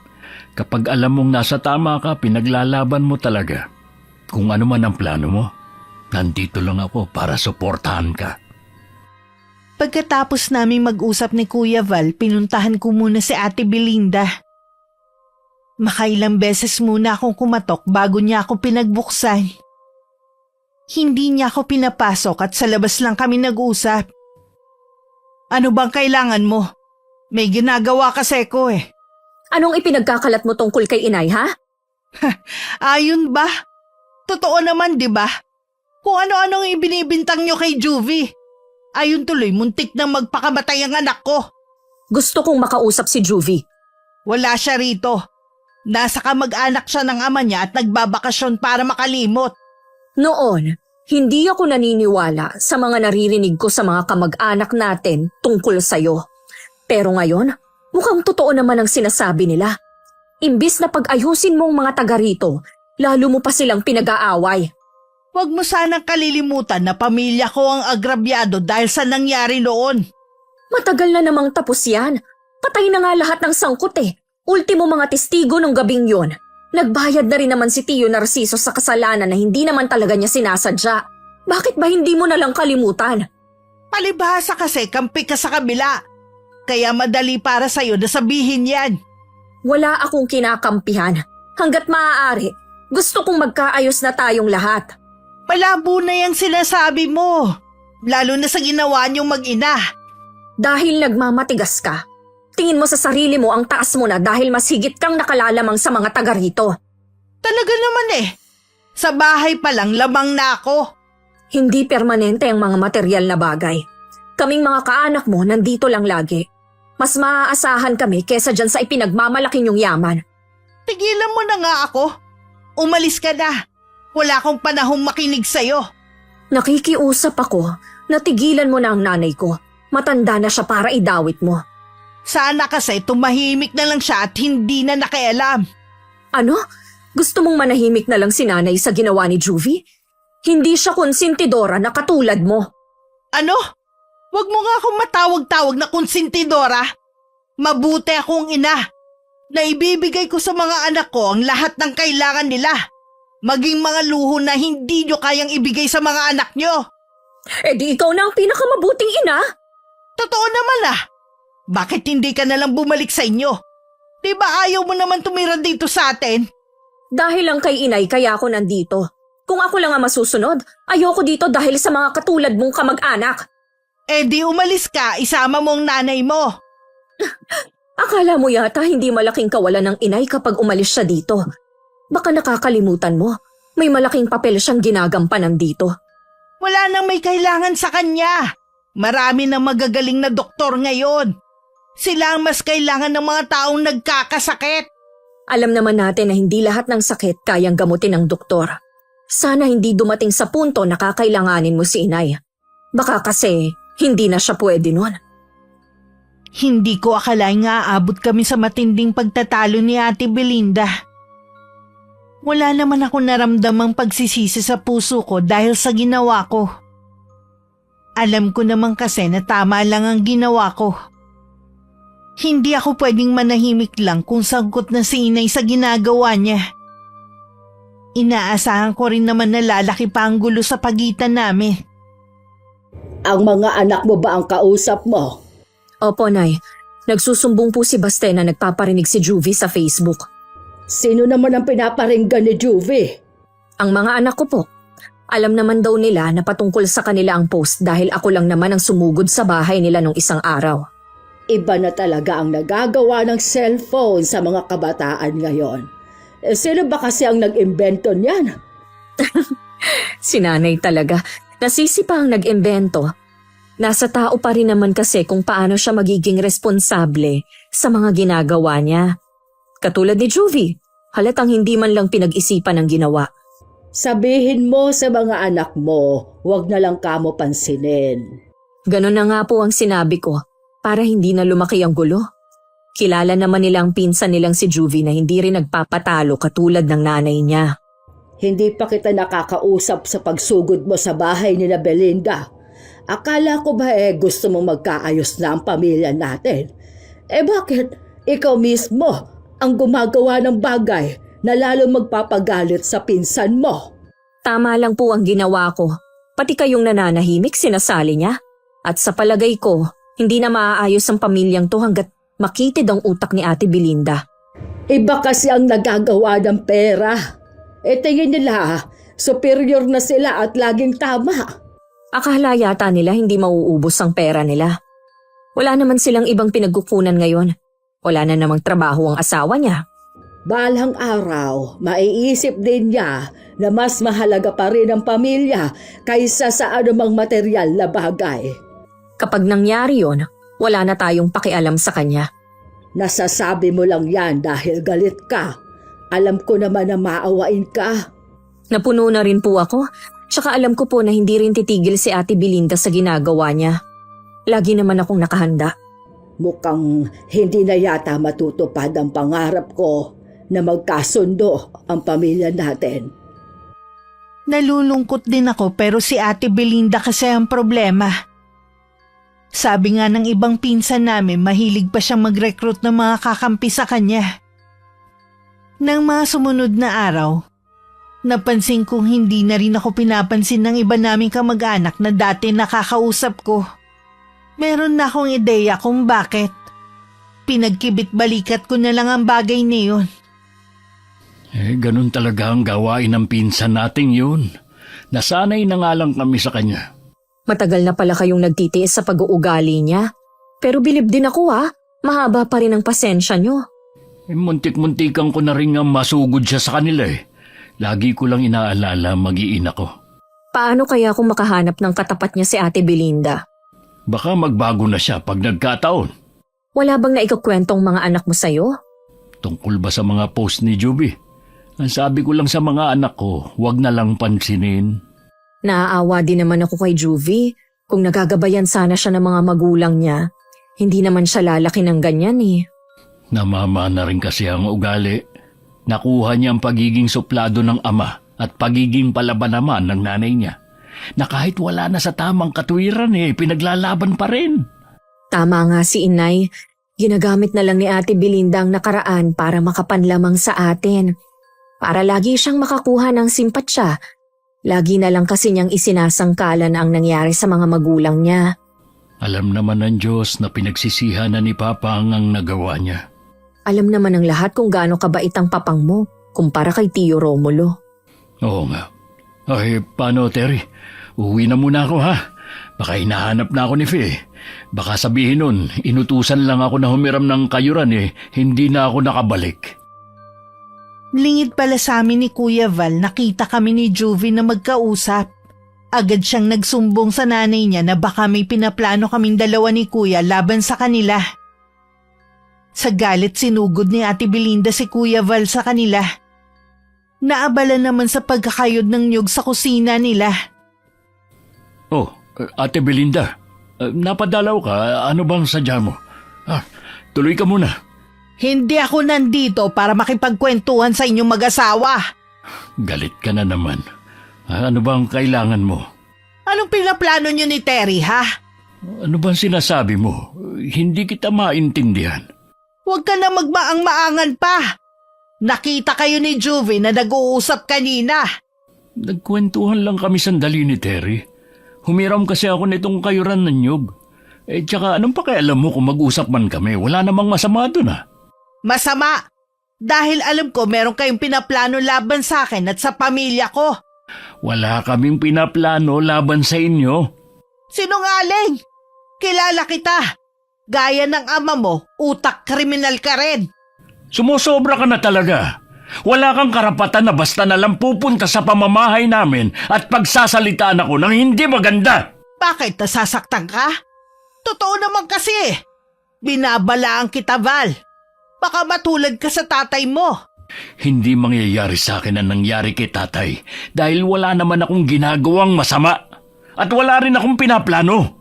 Kapag alam mong nasa tama ka, pinaglalaban mo talaga. Kung ano man ang plano mo, nandito lang ako para suportahan ka. Pagkatapos naming mag-usap ni Kuya Val, pinuntahan ko muna si Ate Belinda. Makailang beses muna akong kumatok bago niya ako pinagbuksan. Hindi niya ako pinapasok at sa labas lang kami nag-usap. Ano bang kailangan mo? May ginagawa kasi ko eh. Anong ipinagkakalat mo tungkol kay inay, ha? Ayun ba? Totoo naman, di ba? Kung ano-anong ibinibintang nyo kay Juvie. Ayun tuloy, muntik nang magpakamatay ang anak ko. Gusto kong makausap si Juvie. Wala siya rito. Nasa kamag-anak siya ng ama niya at nagbabakasyon para makalimot. Noon, hindi ako naniniwala sa mga naririnig ko sa mga kamag-anak natin tungkol sa'yo. Pero ngayon, mukhang totoo naman ang sinasabi nila. Imbis na pag-ayusin mong mga taga rito, lalo mo pa silang pinag-aaway. Huwag mo sanang kalilimutan na pamilya ko ang agrabyado dahil sa nangyari noon. Matagal na namang tapos yan. Patay na nga lahat ng sangkot eh. Ultimo mga testigo nung gabing yon. Nagbayad na rin naman si Tio Narciso sa kasalanan na hindi naman talaga niya sinasadya. Bakit ba hindi mo nalang kalimutan? Palibhasa kasi kampi ka sa kabila. Kaya madali para sa'yo na sabihin yan. Wala akong kinakampihan. Hanggat maaari, gusto kong magkaayos na tayong lahat. Malabo na yung sinasabi mo. Lalo na sa ginawa niyong mag-ina. Dahil nagmamatigas ka. Tingin mo sa sarili mo ang taas mo na dahil mas higit kang nakalalamang sa mga taga rito. Talaga naman eh. Sa bahay pa lang lamang na ako. Hindi permanente ang mga material na bagay. Kaming mga kaanak mo nandito lang lagi. Mas maaasahan kami kesa dyan sa ipinagmamalaki niyong yaman. Tigilan mo na nga ako. Umalis ka na. Wala akong panahong makinig sa'yo. Nakikiusap ako na tigilan mo na ang nanay ko. Matanda na siya para idawit mo. Sana kasi tumahimik na lang siya at hindi na nakialam. Ano? Gusto mong manahimik na lang si nanay sa ginawa ni Juvie? Hindi siya konsentidora na katulad mo. Ano? Huwag mo nga akong matawag-tawag na konsentidora. Mabuti akong ina. Naibibigay ko sa mga anak ko ang lahat ng kailangan nila. Maging mga luho na hindi nyo kayang ibigay sa mga anak nyo. Eh di ikaw na ang pinakamabuting ina. Totoo naman ah. Bakit hindi ka nalang bumalik sa inyo? Di ba ayaw mo naman tumira dito sa atin? Dahil lang kay inay kaya ako nandito. Kung ako lang ang masusunod, ayoko dito dahil sa mga katulad mong kamag-anak. Eh di umalis ka, isama mo ang nanay mo. Akala mo yata hindi malaking kawalan ng inay kapag umalis siya dito. Baka nakakalimutan mo, may malaking papel siyang ginagampanan dito. Wala nang may kailangan sa kanya. Marami na magagaling na doktor ngayon. Sila ang mas kailangan ng mga taong nagkakasakit. Alam naman natin na hindi lahat ng sakit kayang gamutin ng doktor. Sana hindi dumating sa punto na kakailanganin mo si inay. Baka kasi hindi na siya pwede nun. Hindi ko akalaing aabot kami sa matinding pagtatalo ni Ate Belinda. Wala naman ako naramdamang pagsisisi sa puso ko dahil sa ginawa ko. Alam ko naman kasi na tama lang ang ginawa ko. Hindi ako pwedeng manahimik lang kung sangkot na si inay sa ginagawa niya. Inaasahan ko rin naman na lalaki pa ang gulo sa pagitan namin. Ang mga anak mo ba ang kausap mo? Opo, Nay. Nagsusumbong po si Baste na nagpaparinig si Juvie sa Facebook. Sino naman ang pinaparinggan ni Juvie? Ang mga anak ko po. Alam naman daw nila na patungkol sa kanila ang post dahil ako lang naman ang sumugod sa bahay nila nung isang araw. Iba na talaga ang nagagawa ng cellphone sa mga kabataan ngayon. Sino ba kasi ang nag-imbento niyan? Si nanay talaga. Nasisi pa ang nag-imbento. Nasa tao pa rin naman kasi kung paano siya magiging responsable sa mga ginagawa niya. Katulad ni Juvie, halatang hindi man lang pinag-isipan ang ginawa. Sabihin mo sa mga anak mo, huwag na lang kamo pansinin. Ganon na nga po ang sinabi ko para hindi na lumaki ang gulo. Kilala naman nila ang pinsan nilang si Juvie na hindi rin nagpapatalo katulad ng nanay niya. Hindi pa kita nakakausap sa pagsugod mo sa bahay ni na Belinda. Akala ko ba gusto mong magkaayos na ang pamilya natin? Bakit ikaw mismo ang gumagawa ng bagay na lalo magpapagalit sa pinsan mo? Tama lang po ang ginawa ko. Pati kayong nananahimik sinasali niya. At sa palagay ko, hindi na maaayos ang pamilyang to hanggat makitid ang utak ni Ate Belinda. Iba kasi ang nagagawa ng pera. Tingin nila, superior na sila at laging tama. Akala yata nila hindi mauubos ang pera nila. Wala naman silang ibang pinagkukunan ngayon. Wala na namang trabaho ang asawa niya. Balang araw, maiisip din niya na mas mahalaga pa rin ang pamilya kaysa sa anumang material na bagay. Kapag nangyari yon, wala na tayong pakialam sa kanya. Nasasabi mo lang yan dahil galit ka. Alam ko naman na maawain ka. Napuno na rin po ako. Tsaka alam ko po na hindi rin titigil si Ate Belinda sa ginagawa niya. Lagi naman akong nakahanda. Mukhang hindi na yata matutupad ang pangarap ko na magkasundo ang pamilya natin. Nalulungkot din ako pero si Ate Belinda kasi ang problema. Sabi nga ng ibang pinsan namin mahilig pa siyang mag-recruit ng mga kakampi sa kanya. Nang mga sumunod na araw, napansin kong hindi na rin ako pinapansin ng iba naming kamag-anak na dati nakakausap ko. Meron na akong ideya kung bakit. Pinagkibit-balikat ko na lang ang bagay na yun. Ganun talaga ang gawain ng pinsan nating yun. Nasanay na nga lang kami sa kanya. Matagal na pala kayong nagtitiis sa pag-uugali niya. Pero bilib din ako Mahaba pa rin ang pasensya nyo. Muntik-muntikan ko na rin nga masugod siya sa kanila eh. Lagi ko lang inaalala mag-iina ko. Paano kaya kung makahanap ng katapat niya si Ate Belinda? Baka magbago na siya pag nagkataon. Wala bang naikukwentong mga anak mo sa'yo? Tungkol ba sa mga post ni Juby? Ang sabi ko lang sa mga anak ko, huwag na lang pansinin. Naaawa din naman ako kay Juvie. Kung nagagabayan sana siya ng mga magulang niya, hindi naman siya lalaki ng ganyan eh. Namama na rin kasi ang ugali. Nakuha niya ang pagiging suplado ng ama at pagiging palaban naman ng nanay niya. Na kahit wala na sa tamang katwiran pinaglalaban pa rin. Tama nga si Inay. Ginagamit na lang ni Ate Belinda ang nakaraan para makapanlamang sa atin. Para lagi siyang makakuha ng simpatsya. Lagi na lang kasi niyang isinasangkalan ang nangyari sa mga magulang niya. Alam naman ng Diyos na pinagsisihan na ni Papa ang nagawa niya. Alam naman ng lahat kung gaano kabait ang papang mo kumpara kay Tio Romulo. Oo nga. Ay, paano Terry? Uwi na muna ako ha. Baka hinahanap na ako ni Faye. Baka sabihin nun, inutusan lang ako na humiram ng kayuran hindi na ako nakabalik. Lingid pala sa amin ni Kuya Val, nakita kami ni Juvie na magkausap. Agad siyang nagsumbong sa nanay niya na baka may pinaplano kaming dalawa ni Kuya laban sa kanila. Sa galit sinugod ni Ate Belinda si Kuya Val sa kanila. Naabala naman sa pagkakayod ng niyog sa kusina nila. Oh, Ate Belinda, napadalaw ka. Ano bang sadya mo? Tuloy ka muna. Hindi ako nandito para makipagkwentuhan sa inyong mag-asawa. Galit ka na naman. Ano bang kailangan mo? Anong pinaplano niyo ni Terry, ha? Ano bang sinasabi mo? Hindi kita maintindihan. Huwag ka na magmaang-maangan pa. Nakita kayo ni Juvie na nag-uusap kanina. Nagkwentuhan lang kami sandali ni Terry. Humiram kasi ako nitong kayuran ng nyug. Tsaka anong pakialam mo kung mag-usap man kami? Wala namang masama doon Masama! Dahil alam ko meron kayong pinaplano laban sa akin at sa pamilya ko. Wala kaming pinaplano laban sa inyo. Sinungaling! Kilala kita! Gaya ng ama mo, utak kriminal ka rin. Sumusobra ka na talaga. Wala kang karapatan na basta na lang pupunta sa pamamahay namin at pagsasalitaan ako ng hindi maganda. Bakit nasasaktan ka? Totoo naman kasi. Binabalaan kita, Val. Baka matulad ka sa tatay mo. Hindi mangyayari sa akin ang nangyari kay tatay dahil wala naman akong ginagawang masama at wala rin akong pinaplano.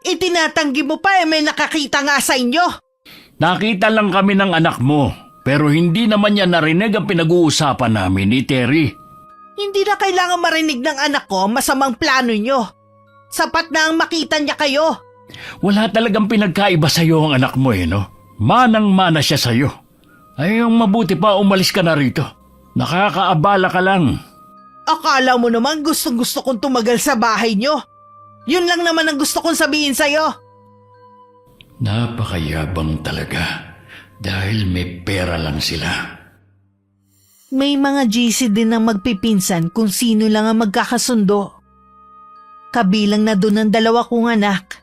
Itinatanggi mo pa may nakakita nga sa inyo. Nakita lang kami ng anak mo pero hindi naman niya narinig ang pinag-uusapan namin ni Terry. Hindi na kailangan marinig ng anak ko ang masamang plano nyo. Sapat na ang makita niya kayo. Wala talagang pinagkaiba sa'yo ang anak mo no? Manang-mana siya sa'yo. Ay, ang mabuti pa umalis ka na rito. Nakakaabala ka lang. Akala mo naman gustong-gusto kong tumagal sa bahay nyo. Yun lang naman ang gusto kong sabihin sa'yo. Napakayabang talaga dahil may pera lang sila. May mga GC din ang magpipinsan kung sino lang ang magkakasundo. Kabilang na doon ang dalawa kong anak.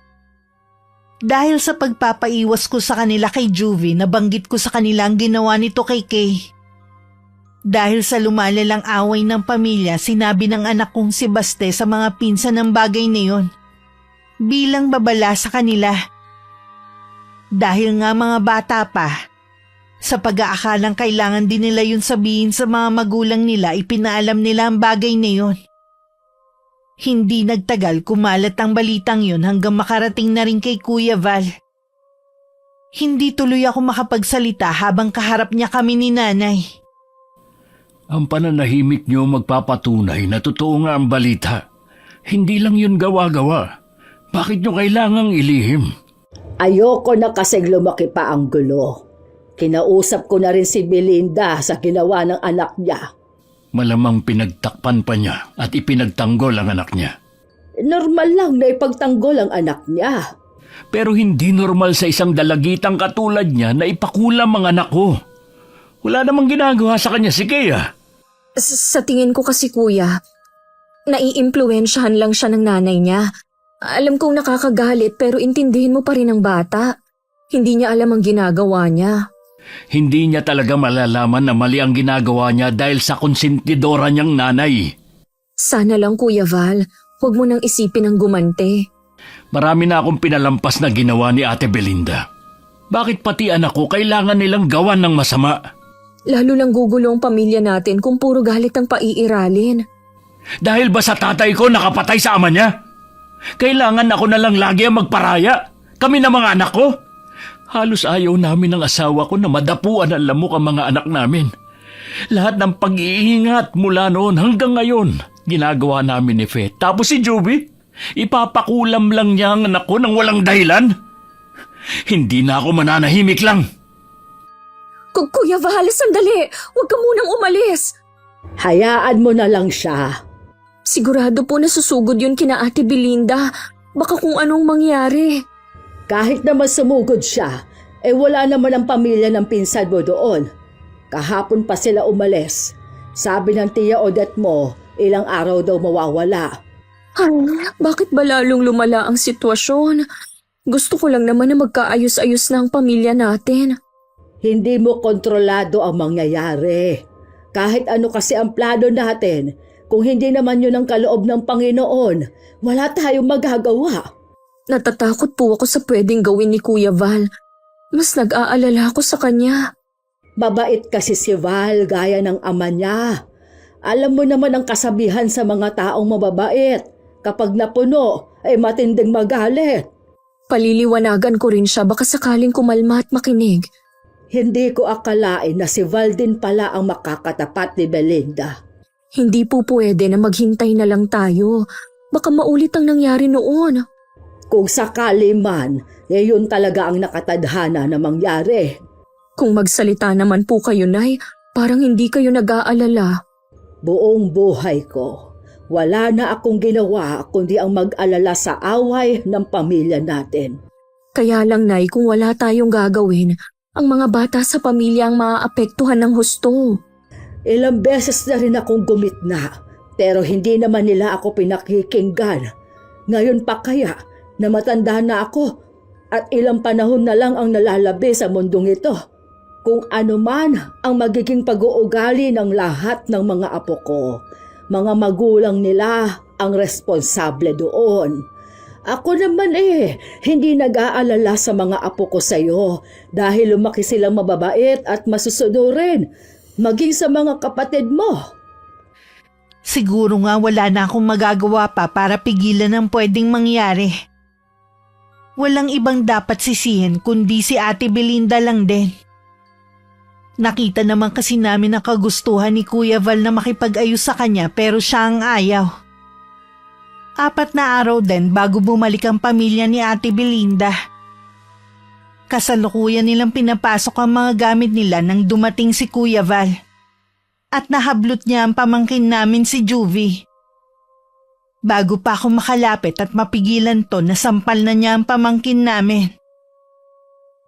Dahil sa pagpapaiwas ko sa kanila kay Juvie, nabanggit ko sa kanila ang ginawa nito kay Kay. Dahil sa lumalalang away ng pamilya, sinabi ng anak kong si Baste sa mga pinsan ng bagay na yun. Bilang babala sa kanila. Dahil nga mga bata pa, sa pag-aakalang kailangan din nila yun sabihin sa mga magulang nila, ipinaalam nila ang bagay na yun. Hindi nagtagal kumalat ang balitang yun hanggang makarating na rin kay Kuya Val. Hindi tuloy ako makapagsalita habang kaharap niya kami ni Nanay. Ang pananahimik niyo magpapatunay na totoo nga ang balita. Hindi lang yun gawa-gawa. Bakit niyo kailangang ilihim? Ayoko na kasi lumaki pa ang gulo. Kinausap ko na rin si Belinda sa ginawa ng anak niya. Malamang pinagtakpan pa niya at ipinagtanggol ang anak niya. Normal lang na ipagtanggol ang anak niya. Pero hindi normal sa isang dalagitang katulad niya na ipakulam ang anak ko. Wala namang ginagawa sa kanya si Kea. Sa tingin ko kasi kuya, naiimpluwensyahan lang siya ng nanay niya. Alam kong nakakagalit pero intindihin mo pa rin ang bata. Hindi niya alam ang ginagawa niya. Hindi niya talaga malalaman na mali ang ginagawa niya dahil sa konsentidora niyang nanay. Sana lang Kuya Val, huwag mo nang isipin ang gumante. Marami na akong pinalampas na ginawa ni Ate Belinda. Bakit pati anak ko kailangan nilang gawan ng masama? Lalo lang gugulo ang pamilya natin kung puro galit ang paiiralin. Dahil ba sa tatay ko nakapatay sa ama niya? Kailangan ako na lang lagi ang magparaya. Kami na mga anak ko. Halos ayaw namin ng asawa ko na madapuan ang lamok ang mga anak namin. Lahat ng pag-iingat mula noon hanggang ngayon, ginagawa namin ni Fe. Tapos si Joby, ipapakulam lang niya ang anak ko nang walang dahilan. Hindi na ako mananahimik lang. Kuya Val, sandali! Huwag ka munang umalis! Hayaan mo na lang siya. Sigurado po na susugod yun kina Ate Belinda. Baka kung anong mangyari. Kahit naman sumugod siya, wala naman ang pamilya ng pinsan mo doon. Kahapon pa sila umalis. Sabi ng tiya Odette mo, ilang araw daw mawawala. Bakit ba lalong lumala ang sitwasyon? Gusto ko lang naman na magkaayos-ayos na ang pamilya natin. Hindi mo kontrolado ang mangyayari. Kahit ano kasi ang plano natin, kung hindi naman yun ang kaloob ng Panginoon, wala tayong magagawa. Natatakot po ako sa pwedeng gawin ni Kuya Val. Mas nag-aalala ako sa kanya. Mabait kasi si Val gaya ng ama niya. Alam mo naman ang kasabihan sa mga taong mababait. Kapag napuno, ay matinding magalit. Paliliwanagan ko rin siya baka sakaling kumalma at makinig. Hindi ko akalain na si Val din pala ang makakatapat ni Belinda. Hindi po pwede na maghintay na lang tayo. Baka maulit ang nangyari noon. Kung sakali man, yun talaga ang nakatadhana na mangyari. Kung magsalita naman po kayo, Nay, parang hindi kayo nag-aalala. Buong buhay ko, wala na akong ginawa kundi ang mag-alala sa away ng pamilya natin. Kaya lang, Nay, kung wala tayong gagawin, ang mga bata sa pamilya ang maaapektuhan ng husto. Ilang beses na rin akong gumitna, pero hindi naman nila ako pinakikinggan. Ngayon pa kaya na matanda na ako at ilang panahon na lang ang nalalabi sa mundong ito. Kung ano man ang magiging pag-uugali ng lahat ng mga apo ko, mga magulang nila ang responsable doon. Ako naman hindi nag-aalala sa mga apo ko sa iyo dahil lumaki silang mababait at masusunurin, maging sa mga kapatid mo. Siguro nga wala na akong magagawa pa para pigilan ang pwedeng mangyari. Walang ibang dapat sisihin kundi si Ate Belinda lang din. Nakita naman kasi namin ang kagustuhan ni Kuya Val na makipag-ayos sa kanya pero siya ang ayaw. 4 na araw din bago bumalik ang pamilya ni Ate Belinda. Kasalukuyan nilang pinapasok ang mga gamit nila nang dumating si Kuya Val. At nahablot niya ang pamangkin namin si Juvie. Bago pa ako makalapit at mapigilan to, nasampal na niya ang pamangkin namin.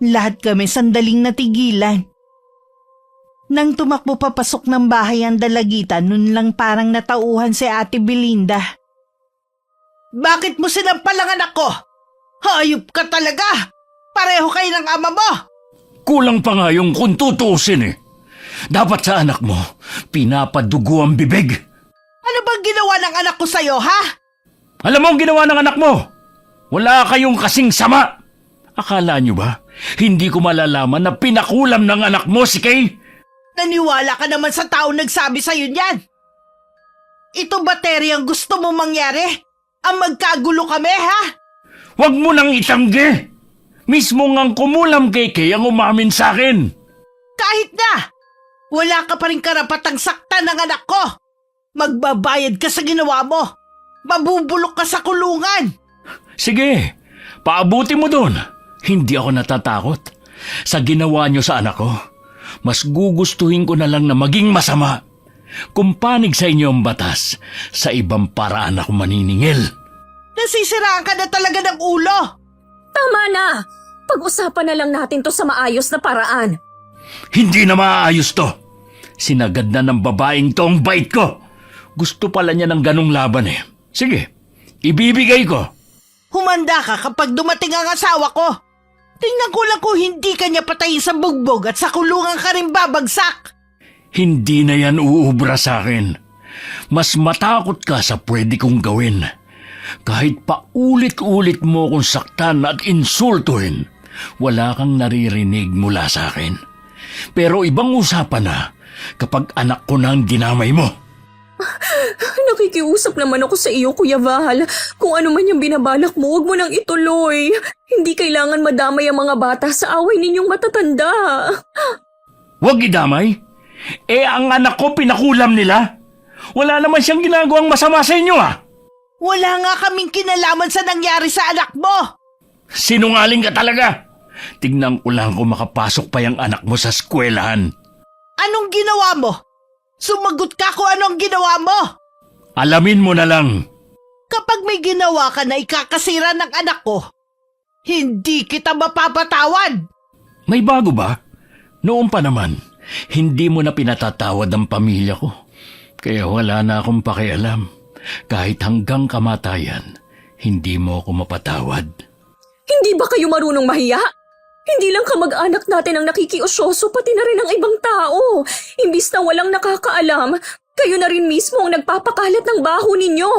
Lahat kami sandaling natigilan. Nang tumakbo papasok ng bahay ang dalagitan, nun lang parang natauhan si Ate Belinda. Bakit mo sinampal ang anak ko? Hayop ka talaga! Pareho kayo ng ama mo! Kulang pa nga yung kung tutuusin. Dapat sa anak mo, pinapadugo ang bibig. Ano bang ginawa ng anak ko sa'yo, ha? Alam mo ang ginawa ng anak mo? Wala kayong kasing sama. Akala nyo ba, hindi ko malalaman na pinakulam ng anak mo si Kay? Naniwala ka naman sa tao nagsabi sa'yo niyan. Ito ba, Terry, ang gusto mo mangyari? Ang magkagulo kami, ha? Huwag mo nang itanggi. Mismo ngang kumulam kay Kay ang umamin sa akin. Kahit na, wala ka pa rin karapatang saktan ng anak ko. Magbabayad ka sa ginawa mo. Mabubulok ka sa kulungan. Sige, paabuti mo doon. Hindi ako natatakot. Sa ginawa niyo sa anak ko, mas gugustuhin ko na lang na maging masama. Kung panig sa inyo ang batas, sa ibang paraan ako maniningil. Nasisiraan ka na talaga ng ulo. Tama na! Pag-usapan na lang natin to sa maayos na paraan. Hindi na maaayos to. Sinagad na ng babaeng to ang bait ko. Gusto pala niya ng ganong laban Sige, ibibigay ko. Humanda ka kapag dumating ang asawa ko. Tingnan ko lang kung hindi ka niya patayin sa bugbog at sa kulungan ka rin babagsak. Hindi na yan uubra sa akin. Mas matakot ka sa pwede kong gawin. Kahit pa ulit-ulit mo kong saktan at insultuhin, wala kang naririnig mula sa akin. Pero ibang usapan na kapag anak ko na ang dinamay mo. Nakikiusap naman ako sa iyo, Kuya Val. Kung ano man yung binabalak mo, huwag mo nang ituloy. Hindi kailangan madamay ang mga bata sa away ninyong matatanda. Huwag idamay. Ang anak ko pinakulam nila. Wala naman siyang ginagawang masama sa inyo Wala nga kaming kinalaman sa nangyari sa anak mo. Sinungaling ka talaga. Tignan ko lang kung makapasok pa yung anak mo sa eskwelahan. Anong ginawa mo? Sumagot ka kung anong ginawa mo. Alamin mo na lang. Kapag may ginawa ka na ikakasira ng anak ko, hindi kita mapapatawad. May bago ba? Noon pa naman, hindi mo na pinatatawad ang pamilya ko. Kaya wala na akong pakialam. Kahit hanggang kamatayan, hindi mo ako mapatawad. Hindi ba kayo marunong mahiya? Hindi lang kamag-anak natin ang nakikiusyoso, pati na rin ang ibang tao. Imbis na walang nakakaalam, kayo na rin mismo ang nagpapakalat ng baho ninyo.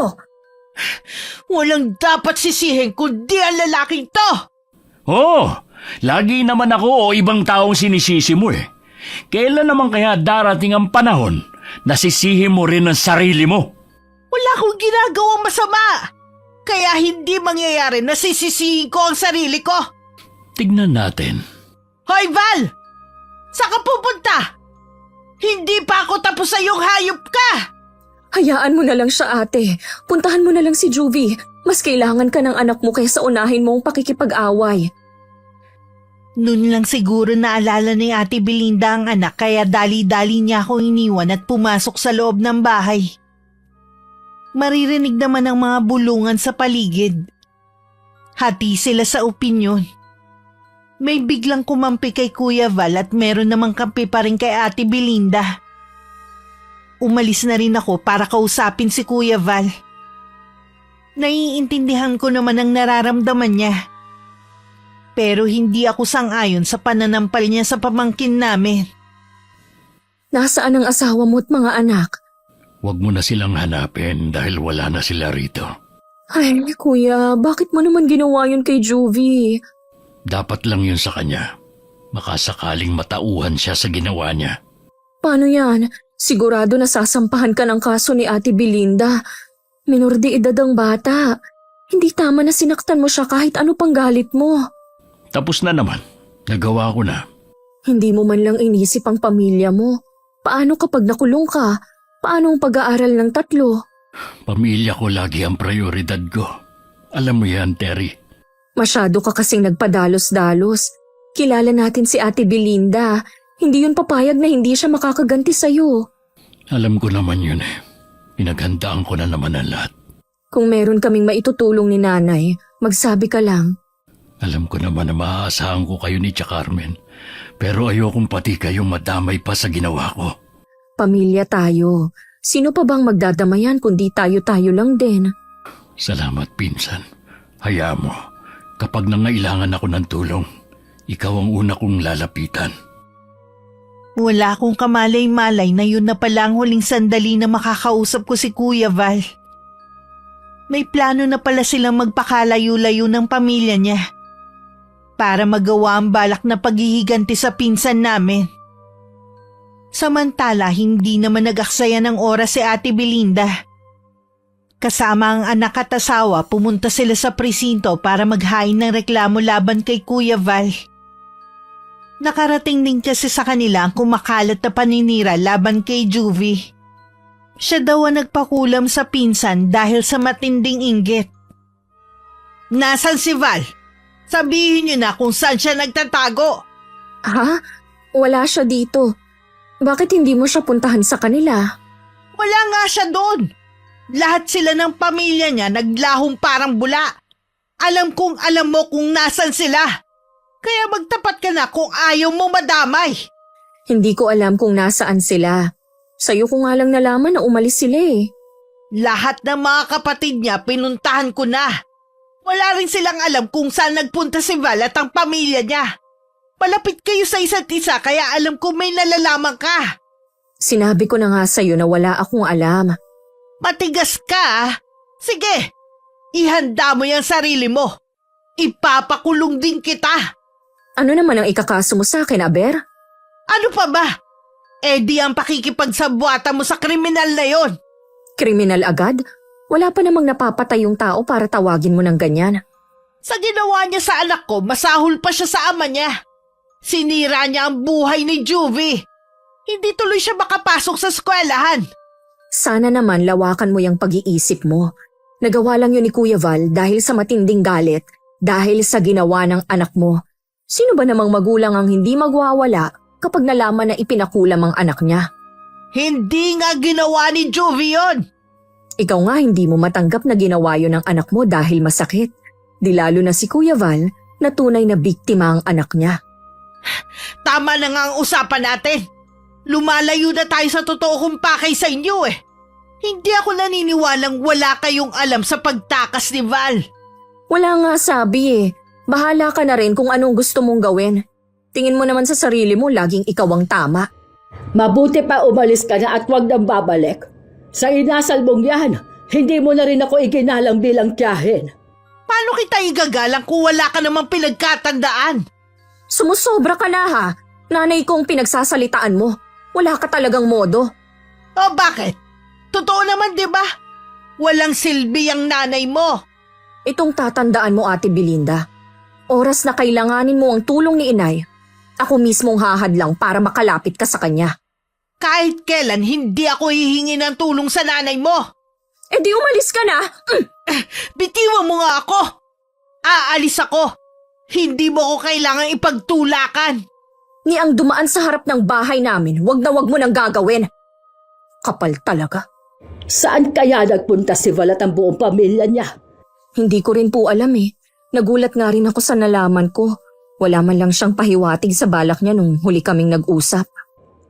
Walang dapat sisihin kundi ang lalaking to. Lagi naman ako o ibang taong sinisisi mo Kailan naman kaya darating ang panahon na sisihin mo rin ang sarili mo? Wala akong ginagawang masama. Kaya hindi mangyayari na sisisihin ko ang sarili ko. Tignan natin. Hoy Val! Saan ka pupunta? Hindi pa ako tapos sa iyong hayop ka! Hayaan mo na lang siya, ate. Puntahan mo na lang si Juvie. Mas kailangan ka ng anak mo kaysa unahin mo ang pakikipag-away. Noon lang siguro naalala ni Ate Belinda ang anak kaya dali-dali niya akong iniwan at pumasok sa loob ng bahay. Maririnig naman ang mga bulungan sa paligid. Hati sila sa opinyon. May biglang kumampi kay Kuya Val at meron namang kampi pa rin kay Ate Belinda. Umalis na rin ako para kausapin si Kuya Val. Naiintindihan ko naman ang nararamdaman niya. Pero hindi ako sang-ayon sa pananampal niya sa pamangkin namin. Nasaan ang asawa mo at mga anak? Huwag mo na silang hanapin dahil wala na sila rito. Ay, kuya, bakit mo naman ginawa yun kay Juvie? Dapat lang yun sa kanya. Makasakaling matauhan siya sa ginawa niya. Paano yan? Sigurado na sasampahan ka ng kaso ni Ate Belinda. Minor de edad ang bata. Hindi tama na sinaktan mo siya kahit ano pang galit mo. Tapos na naman. Nagawa ko na. Hindi mo man lang inisip ang pamilya mo. Paano kapag nakulong ka? Paano ang pag-aaral ng 3? Pamilya ko lagi ang prioridad ko. Alam mo yan, Terry. Masyado ka kasing nagpadalos-dalos. Kilala natin si Ate Belinda. Hindi yun papayag na hindi siya makakaganti sa'yo. Alam ko naman yun Pinaghandaan ko na naman ang lahat. Kung meron kaming maitutulong ni nanay, magsabi ka lang. Alam ko naman na maaasahan ko kayo ni Tia Carmen. Pero ayokong pati kayong madamay pa sa ginawa ko. Pamilya tayo. Sino pa bang magdadamayan kundi tayo-tayo lang din? Salamat, pinsan. Hayaan mo. Kapag nangailangan ako ng tulong, ikaw ang una kong lalapitan. Wala akong kamalay-malay na yun na pala ang huling sandali na makakausap ko si Kuya Val. May plano na pala silang magpakalayo-layo ng pamilya niya para magawa ang balak na paghihiganti sa pinsan namin. Samantala, hindi naman nag-aksaya ng oras si Ate Belinda. Kasama ang anak at asawa, pumunta sila sa presinto para maghain ng reklamo laban kay Kuya Val. Nakarating din kasi sa kanila ang kumakalat na paninira laban kay Juvie. Siya daw ang nagpakulam sa pinsan dahil sa matinding inggit. Nasaan si Val? Sabihin niyo na kung saan siya nagtatago. Ha? Wala siya dito. Bakit hindi mo siya puntahan sa kanila? Wala nga siya doon. Lahat sila ng pamilya niya naglahong parang bula. Alam kong alam mo kung nasan sila. Kaya magtapat ka na kung ayaw mo madamay. Hindi ko alam kung nasaan sila. Sa'yo ko nga lang nalaman na umalis sila Lahat ng mga kapatid niya pinuntahan ko na. Wala rin silang alam kung saan nagpunta si Val at ang pamilya niya. Malapit kayo sa isa't isa kaya alam ko may nalalaman ka. Sinabi ko na nga sa'yo na wala akong alam. Matigas ka, ah. Sige, ihanda mo yung sarili mo. Ipapakulong din kita. Ano naman ang ikakaso mo sa akin, Aber? Ano pa ba? Di ang pakikipagsabwata mo sa kriminal na yon. Kriminal agad? Wala pa namang napapatay yung tao para tawagin mo ng ganyan. Sa ginawa niya sa anak ko, masahol pa siya sa ama niya. Sinira niya ang buhay ni Juvie. Hindi tuloy siya makapasok sa eskwelahan. Sana naman lawakan mo yung pag-iisip mo. Nagawa lang yun ni Kuya Val dahil sa matinding galit, dahil sa ginawa ng anak mo. Sino ba namang magulang ang hindi magwawala kapag nalaman na ipinakulam ang anak niya? Hindi nga ginawa ni Juvie yun. Ikaw nga hindi mo matanggap na ginawa yun ng anak mo dahil masakit. Di lalo na si Kuya Val na tunay na biktima ang anak niya. Tama na nga ang usapan natin. Lumalayo na tayo sa totoo kong pakay sa inyo eh. Hindi ako naniniwalang wala kayong alam sa pagtakas ni Val. Wala nga sabi eh. Bahala ka na rin kung anong gusto mong gawin. Tingin mo naman sa sarili mo laging ikaw ang tama. Mabuti pa umalis ka na at huwag nang babalik. Sa inasal mong yan, hindi mo na rin ako iginalang bilang tiyahin. Paano kita igagalang kung wala ka namang pinagkatandaan? Sumusobra ka na ha. Nanay kong pinagsasalitaan mo. Wala ka talagang modo. O bakit? Totoo naman, di ba? Walang silbi ang nanay mo. Itong tatandaan mo, Ate Belinda. Oras na kailanganin mo ang tulong ni inay. Ako mismong hahadlang para makalapit ka sa kanya. Kahit kailan hindi ako hihingi ng tulong sa nanay mo. Eh di umalis ka na. Bitiwan mo nga ako. Aalis ako. Hindi mo ko kailangang ipagtulakan. Ni ang dumaan sa harap ng bahay namin, wag na wag mo nang gagawin. Kapal talaga. Saan kaya nagpunta si Val at ang buong pamilya niya? Hindi ko rin po alam eh. Nagulat nga rin ako sa nalaman ko. Wala man lang siyang pahiwatig sa balak niya nung huli kaming nag-usap.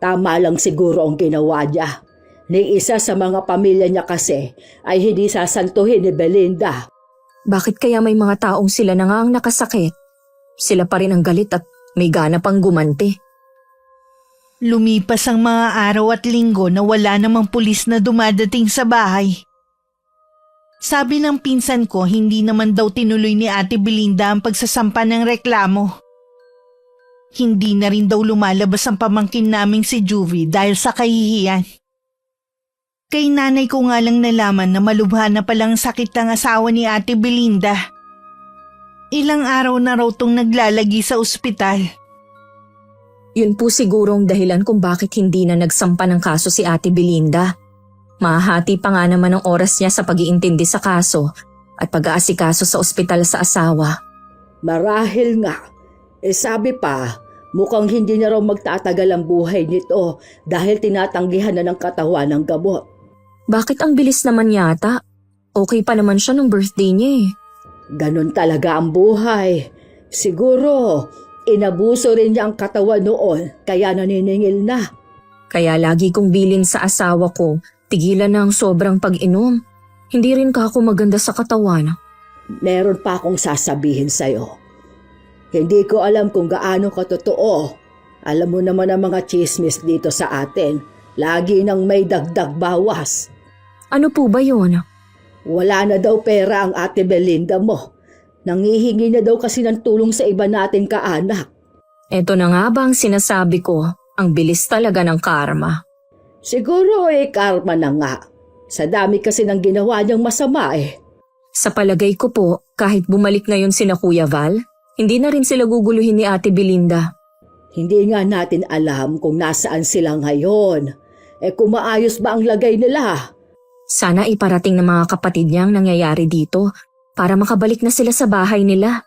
Tama lang siguro ang ginawa niya. Ni isa sa mga pamilya niya kasi ay hindi sasantuhin ni Belinda. Bakit kaya may mga taong sila na nga ang nakasakit? Sila pa rin ang galit at may gana pang gumanti. Lumipas ang mga araw at linggo na wala namang pulis na dumadating sa bahay. Sabi ng pinsan ko, hindi naman daw tinuloy ni Ate Belinda ang pagsasampa ng reklamo. Hindi na rin daw lumalabas ang pamangkin naming si Juvie dahil sa kahihiyan. Kay nanay ko nga lang nalaman na malubha na palang sakit ng asawa ni Ate Belinda. Ilang araw na raw tong naglalagi sa ospital. Yun po siguro ang dahilan kung bakit hindi na nagsampa ng kaso si Ate Belinda. Mahahati pa nga naman ang oras niya sa pag-iintindi sa kaso at pag-aasikaso sa ospital sa asawa. Marahil nga. Sabi pa, mukhang hindi na raw magtatagal ang buhay nito dahil tinatanggihan na ng katawan ng gamot. Bakit ang bilis naman yata? Okay pa naman siya nung birthday niya eh. Ganon talaga ang buhay. Siguro, inabuso rin niya ang katawan noon kaya naniningil na. Kaya lagi kong bilin sa asawa ko, tigilan na ang sobrang pag-inom. Hindi rin ka ako maganda sa katawan. Meron pa akong sasabihin sa'yo. Hindi ko alam kung gaano katotoo. Alam mo naman ang mga chismis dito sa atin. Lagi nang may dagdag bawas. Ano po ba yun? Wala na daw pera ang Ate Belinda mo. Nangihingi na daw kasi ng tulong sa iba nating kaanak. Eto na nga ba ang sinasabi ko? Ang bilis talaga ng karma. Siguro karma na nga. Sa dami kasi ng ginawa niyang masama eh. Sa palagay ko po, kahit bumalik ngayon sina Kuya Val, hindi na rin sila guguluhin ni Ate Belinda. Hindi nga natin alam kung nasaan sila ngayon. Kung maayos ba ang lagay nila? Sana iparating ng mga kapatid niya ang nangyayari dito para makabalik na sila sa bahay nila.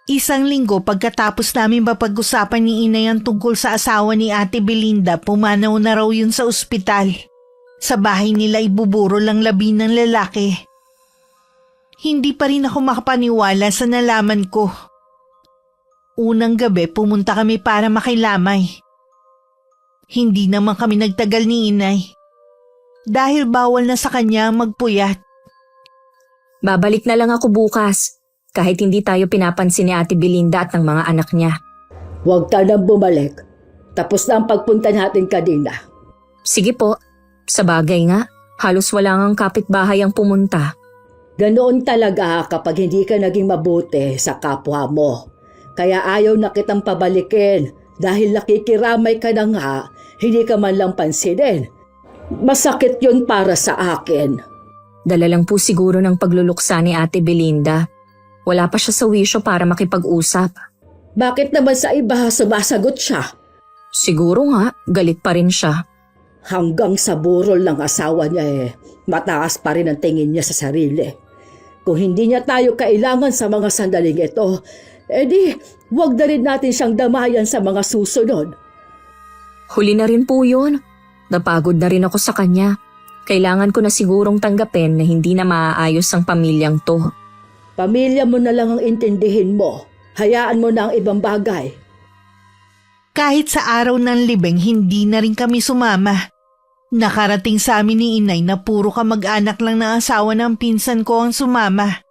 Isang linggo pagkatapos namin mapag-usapan ni Inay ang tungkol sa asawa ni Ate Belinda, pumanaw na raw yun sa ospital. Sa bahay nila ibuburo lang labi ng lalaki. Hindi pa rin ako makapaniwala sa nalaman ko. Unang gabi pumunta kami para makilamay. Hindi naman kami nagtagal ni Inay. Dahil bawal na sa kanya magpuyat. Babalik na lang ako bukas, kahit hindi tayo pinapansin ni Ate Belinda at ng mga anak niya. Huwag ka nang bumalik. Tapos na ang pagpunta natin kanina. Sige po, sa bagay nga, halos wala ngang kapitbahay ang pumunta. Ganoon talaga kapag hindi ka naging mabuti sa kapwa mo. Kaya ayaw na kitang pabalikin dahil nakikiramay ka na nga, hindi ka man lang pansinin. Masakit yun para sa akin. Dala lang po siguro ng pagluluksa ni Ate Belinda. Wala pa siya sa wisyo para makipag-usap. Bakit naman sa iba sumasagot siya? Siguro nga, galit pa rin siya. Hanggang sa burol ng asawa niya mataas pa rin ang tingin niya sa sarili. Kung hindi niya tayo kailangan sa mga sandaling ito, edi wag na rin natin siyang damayan sa mga susunod. Huli na rin po yun. Napagod na rin ako sa kanya. Kailangan ko na sigurong tanggapin na hindi na maaayos ang pamilyang to. Pamilya mo na lang ang intindihin mo. Hayaan mo na ang ibang bagay. Kahit sa araw ng libing, hindi na rin kami sumama. Nakarating sa amin ni inay na puro kamag-anak lang ng asawa ng pinsan ko ang sumama.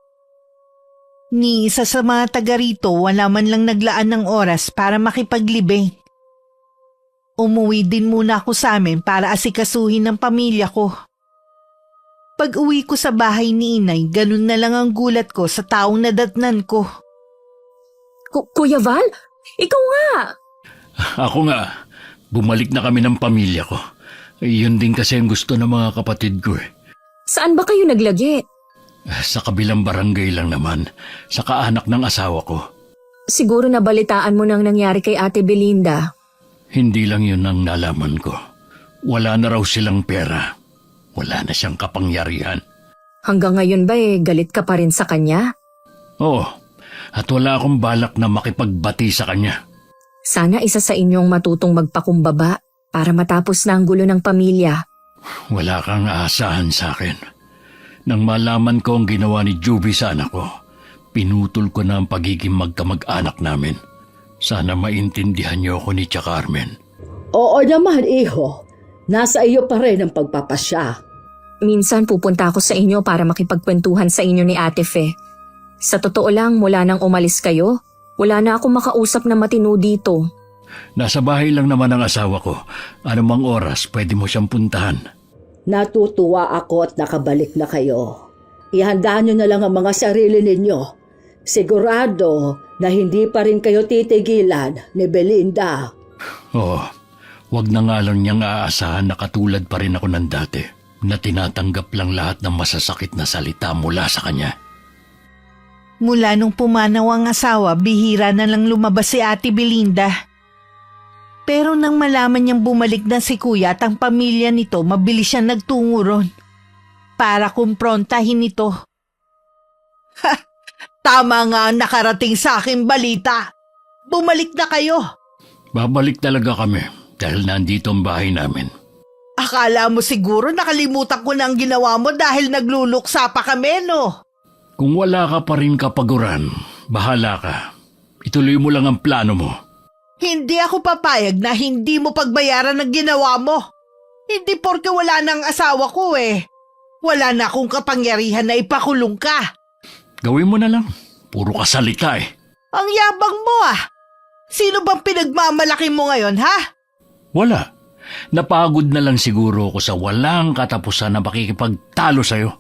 Ni isa sa mga taga rito, wala man lang naglaan ng oras para makipaglibing. Umuwi din muna ako sa amin para asikasuhin ng pamilya ko. Pag uwi ko sa bahay ni inay, ganun na lang ang gulat ko sa taong nadatnan ko. Kuya Val, ikaw nga! Ako nga, bumalik na kami ng pamilya ko. Yun din kasi ang gusto ng mga kapatid ko eh. Saan ba kayo naglagi? Sa kabilang barangay lang naman, sa kaanak ng asawa ko. Siguro nabalitaan mo nang nangyari kay Ate Belinda. Hindi lang yun ang nalaman ko. Wala na raw silang pera. Wala na siyang kapangyarihan. Hanggang ngayon ba galit ka pa rin sa kanya? Oo, at wala akong balak na makipagbati sa kanya. Sana isa sa inyong matutong magpakumbaba para matapos na ang gulo ng pamilya. Wala kang aasahan sa akin. Nang malaman ko ang ginawa ni Juvie sa anak ko, pinutol ko na ang pagiging magkamag-anak namin. Sana maintindihan niyo ako ni Tia Carmen. Oo naman, iho. Nasa iyo pa rin ang pagpapasya. Minsan pupunta ako sa inyo para makipagkwentuhan sa inyo ni Ate Fe. Sa totoo lang, mula nang umalis kayo, wala na akong makausap na matino dito. Nasa bahay lang naman ang asawa ko. Anumang oras pwede mo siyang puntahan. Natutuwa ako at nakabalik na kayo. Ihanda nyo na lang ang mga sarili ninyo. Sigurado na hindi pa rin kayo titigilan ni Belinda. Oo, wag na nga lang niyang aasahan na katulad pa rin ako ng dati, na tinatanggap lang lahat ng masasakit na salita mula sa kanya. Mula nung pumanaw ang asawa, bihira na lang lumabas si Ate Belinda. Pero nang malaman niyang bumalik na si Kuya at ang pamilya nito, mabilis siyang nagtungo ron para kumprontahin ito. Ha! Tama nga ang nakarating sa aking balita. Bumalik na kayo. Babalik talaga kami dahil nandito ang bahay namin. Akala mo siguro nakalimutan ko na ang ginawa mo dahil nagluluksa pa kami, no? Kung wala ka pa rin kapaguran, bahala ka. Ituloy mo lang ang plano mo. Hindi ako papayag na hindi mo pagbayaran ang ginawa mo. Hindi porke wala nang asawa ko eh. Wala na akong kapangyarihan na ipakulong ka. Gawin mo na lang. Puro ka salita eh. Ang yabang mo ah. Sino bang pinagmamalaki mo ngayon, ha? Wala. Napagod na lang siguro ako sa walang katapusan na makikipagtalo sa'yo.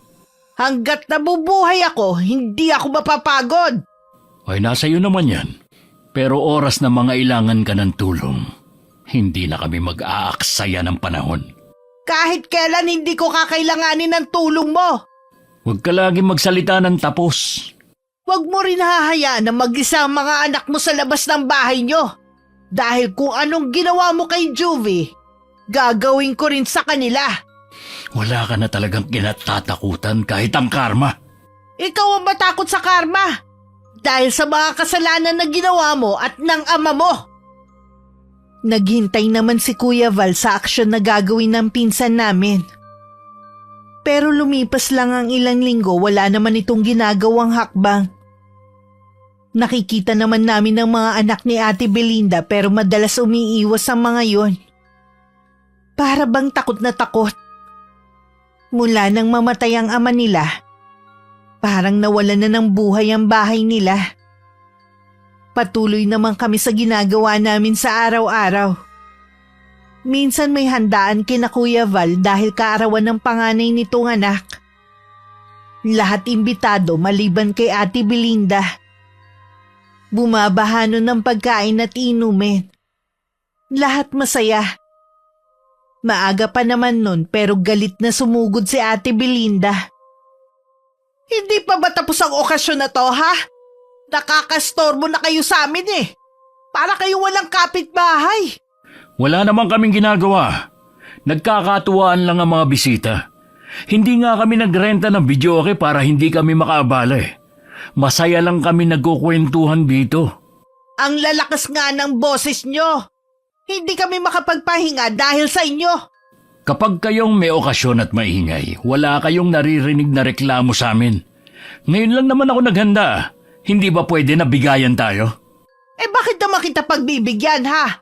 Hanggat nabubuhay ako, hindi ako mapapagod. Ay, nasa iyo naman yan. Pero oras na mga ilangan ka ng tulong, hindi na kami mag-aaksaya ng panahon. Kahit kailan hindi ko kakailanganin ng tulong mo. Huwag ka lagi magsalita ng tapos. Huwag mo rin hahayaan na mag-isa ang mga anak mo sa labas ng bahay nyo. Dahil kung anong ginawa mo kay Juvie, gagawin ko rin sa kanila. Wala ka na talagang kinatatakutan kahit ang karma. Ikaw ang matakot sa karma. Dahil sa mga kasalanan na ginawa mo at ng ama mo. Naghintay naman si Kuya Val sa aksyon na gagawin ng pinsan namin. Pero lumipas lang ang ilang linggo, wala naman itong ginagawang hakbang. Nakikita naman namin ang mga anak ni Ate Belinda pero madalas umiiwas ang mga yon. Para bang takot na takot. Mula nang mamatay ang ama nila, Parang nawalan na ng buhay ang bahay nila. Patuloy naman kami sa ginagawa namin sa araw-araw. Minsan may handaan kina Kuya Val dahil kaarawan ng panganay nitong anak. Lahat imbitado maliban kay Ate Belinda. Bumabaha nun ng pagkain at inumin. Lahat masaya. Maaga pa naman nun pero galit na sumugod si Ate Belinda. Hindi pa ba tapos ang okasyon na to, ha? Nakakastorbo na kayo sa amin eh. Para kayo walang kapitbahay. Wala naman kaming ginagawa. Nagkakatuwaan lang ang mga bisita. Hindi nga kami nagrenta ng videoke para hindi kami makaabala eh. Masaya lang kami nagkukwentuhan dito. Ang lalakas nga ng boses nyo. Hindi kami makapagpahinga dahil sa inyo. Kapag kayong may okasyon at maingay, wala kayong naririnig na reklamo sa amin. Ngayon lang naman ako naghanda. Hindi ba pwede na bigayan tayo? Eh bakit naman kita pagbibigyan, ha?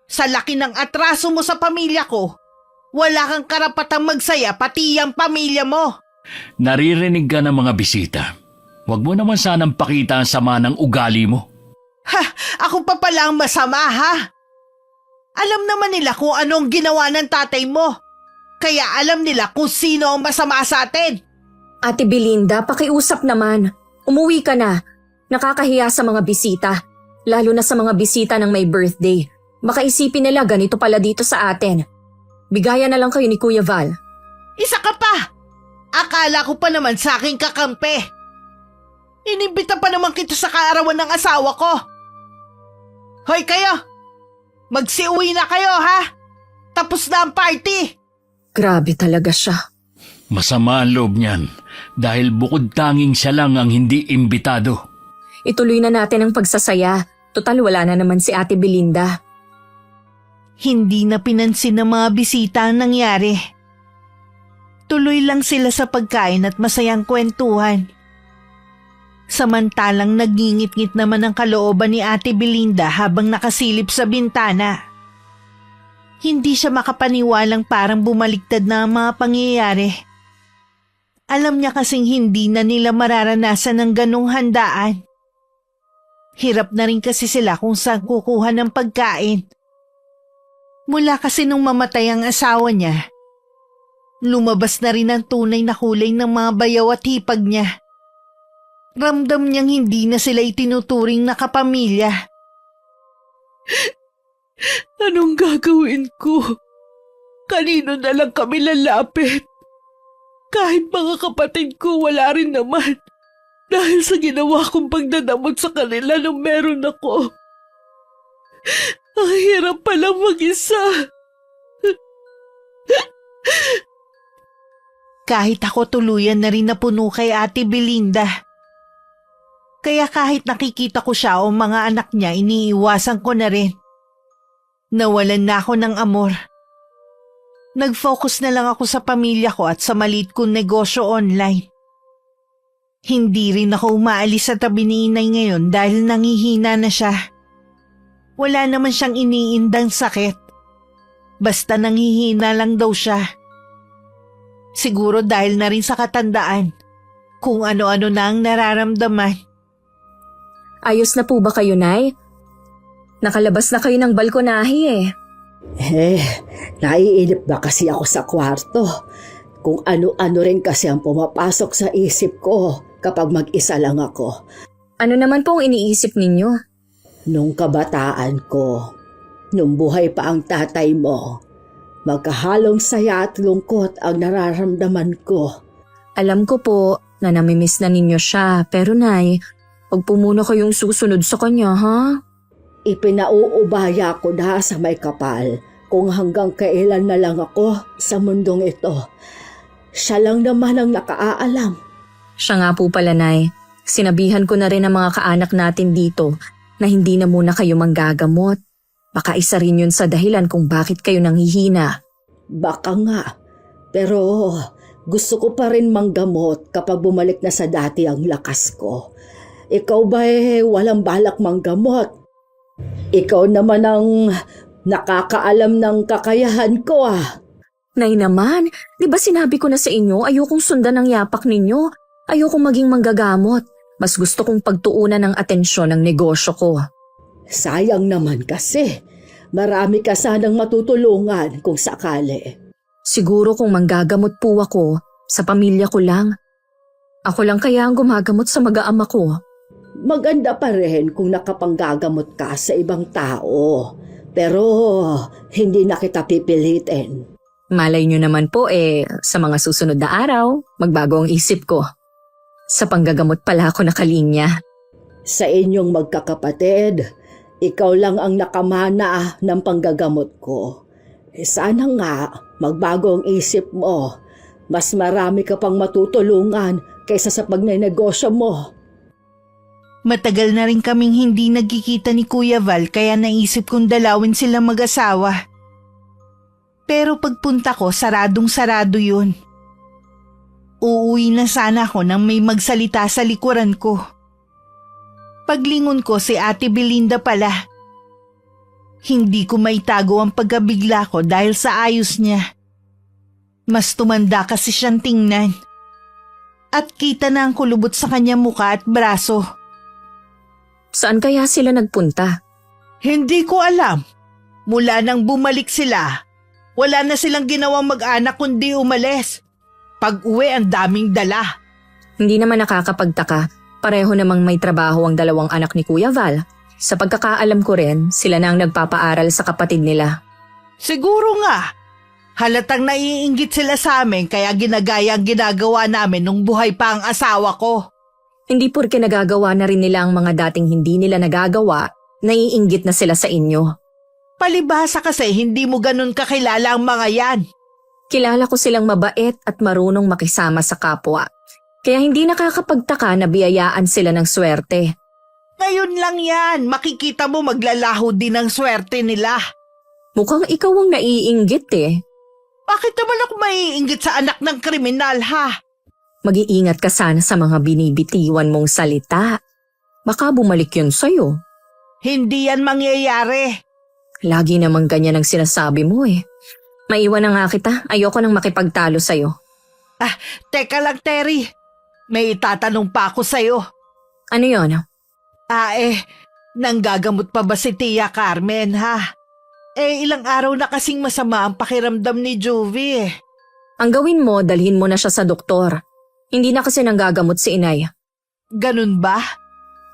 Sa laki ng atraso mo sa pamilya ko, wala kang karapatang magsaya pati ang pamilya mo. Naririnig ka ng mga bisita. Huwag mo naman sanang pakita ang sama ng ugali mo. Ha? Ako pa pala ang masama, ha? Alam naman nila kung anong ginawa ng tatay mo. Kaya alam nila kung sino ang masama sa atin. Ate Belinda, pakiusap naman. Umuwi ka na. Nakakahiya sa mga bisita. Lalo na sa mga bisita ng may birthday. Baka isipin nila ganito pala dito sa atin. Bigayan na lang kayo ni Kuya Val. Isa ka pa! Akala ko pa naman sa aking kakampi. Inimbita pa naman kita sa kaarawan ng asawa ko. Hoy kayo! Magsiuwi na kayo, ha? Tapos na ang party! Grabe talaga siya. Masama ang loob niyan dahil bukod tanging siya lang ang hindi imbitado. Ituloy na natin ang pagsasaya. Total wala na naman si Ate Belinda. Hindi na pinansin ng mga bisita ang nangyari. Tuloy lang sila sa pagkain at masayang kwentuhan. Samantalang nagingit-ngit naman ang kalooban ni Ate Belinda habang nakasilip sa bintana. Hindi siya makapaniwalang parang bumaliktad na ang mga pangyayari. Alam niya kasing hindi na nila mararanasan ng ganong handaan. Hirap na rin kasi sila kung saan kukuha ng pagkain. Mula kasi nung mamatay ang asawa niya, lumabas na rin ang tunay na kulay ng mga bayaw at hipag niya. Ramdam niyang hindi na sila itinuturing na kapamilya. Anong gagawin ko? Kanino na lang kami lalapit? Kahit mga kapatid ko wala rin naman. Dahil sa ginawa kong pagdadamot sa kanila nung meron ako. Ang hirap palang mag-isa. Kahit ako tuluyan na rin napuno kay Ate Belinda. Kaya kahit nakikita ko siya o mga anak niya, iniiwasan ko na rin. Nawalan na ako ng amor. Nag-focus na lang ako sa pamilya ko at sa maliit kong negosyo online. Hindi rin ako umaalis sa tabi ni Inay ngayon dahil nangihina na siya. Wala naman siyang iniindang sakit. Basta nangihina lang daw siya. Siguro dahil na rin sa katandaan, kung ano-ano na ang nararamdaman. Ayos na po ba kayo, Nay? Nakalabas na kayo ng balkonahe eh. Naiinip ba kasi ako sa kwarto? Kung ano-ano rin kasi ang pumapasok sa isip ko kapag mag-isa lang ako. Ano naman po ang iniisip ninyo? Nung kabataan ko, nung buhay pa ang tatay mo, magkahalong saya at lungkot ang nararamdaman ko. Alam ko po na namimiss na ninyo siya, pero Nay, huwag po muna kayong susunod sa kanya, ha? Ipinauubaya ko na sa may kapal kung hanggang kailan na lang ako sa mundong ito. Siya lang naman ang nakaalam. Siya nga po pala, Nay. Sinabihan ko na rin ang mga kaanak natin dito na hindi na muna kayo manggagamot. Baka isa rin yun sa dahilan kung bakit kayo nanghihina. Baka nga, pero gusto ko pa rin manggamot kapag bumalik na sa dati ang lakas ko. Ikaw ba walang balak manggamot? Ikaw naman ang nakakaalam ng kakayahan ko ah. Nay naman, di ba sinabi ko na sa inyo ayokong sundan ang yapak ninyo? Ayokong maging manggagamot. Mas gusto kong pagtuunan ng atensyon ng negosyo ko. Sayang naman kasi. Marami ka sanang matutulungan kung sakali. Siguro kung manggagamot po ako, sa pamilya ko lang. Ako lang kaya ang gumagamot sa mag-aama ko. Maganda pa rin kung nakapanggagamot ka sa ibang tao. Pero hindi na kita pipilitin. Malay nyo naman po sa mga susunod na araw, magbago ang isip ko. Sa panggagamot pala ako nakalinya. Sa inyong magkakapatid, ikaw lang ang nakamana ng panggagamot ko. Sana nga magbago ang isip mo. Mas marami ka pang matutulungan kaysa sa pagnenegosyo mo. Matagal na rin kaming hindi nagkikita ni Kuya Val kaya naisip kong dalawin sila mag-asawa. Pero pagpunta ko, saradong-sarado yun. Uuwi na sana ako nang may magsalita sa likuran ko. Paglingon ko si Ate Belinda pala. Hindi ko maitago ang pagkabigla ko dahil sa ayos niya. Mas tumanda kasi siyang tingnan. At kita na ang kulubot sa kanyang muka at braso. Saan kaya sila nagpunta? Hindi ko alam. Mula nang bumalik sila, wala na silang ginawang mag-anak kundi umalis. Pag-uwi ang daming dala. Hindi naman nakakapagtaka. Pareho namang may trabaho ang dalawang anak ni Kuya Val. Sa pagkakaalam ko rin, sila na ang nagpapaaral sa kapatid nila. Siguro nga. Halatang naiinggit sila sa amin kaya ginagaya ang ginagawa namin nung buhay pa ang asawa ko. Hindi porke nagagawa na rin nila ang mga dating hindi nila nagagawa, naiinggit na sila sa inyo. Palibhasa kasi hindi mo ganun kakilala ang mga yan. Kilala ko silang mabait at marunong makisama sa kapwa. Kaya hindi nakakapagtaka na biyayaan sila ng swerte. Ngayon lang yan, makikita mo maglalaho din ang swerte nila. Mukhang ikaw ang naiinggit Bakit naman ako maiinggit sa anak ng kriminal ha? Mag-iingat ka sana sa mga binibitiwan mong salita. Baka bumalik yun sa'yo. Hindi yan mangyayari. Lagi namang ganyan ang sinasabi mo Maiwan na nga kita. Ayoko nang makipagtalo sa'yo. Teka lang Terry. May itatanong pa ako sa'yo. Ano yon? Nanggagamot pa ba si Tia Carmen ha? Ilang araw na kasing masama ang pakiramdam ni Juvie. Ang gawin mo, dalhin mo na siya sa doktor. Hindi na kasi nanggagamot si inay. Ganun ba?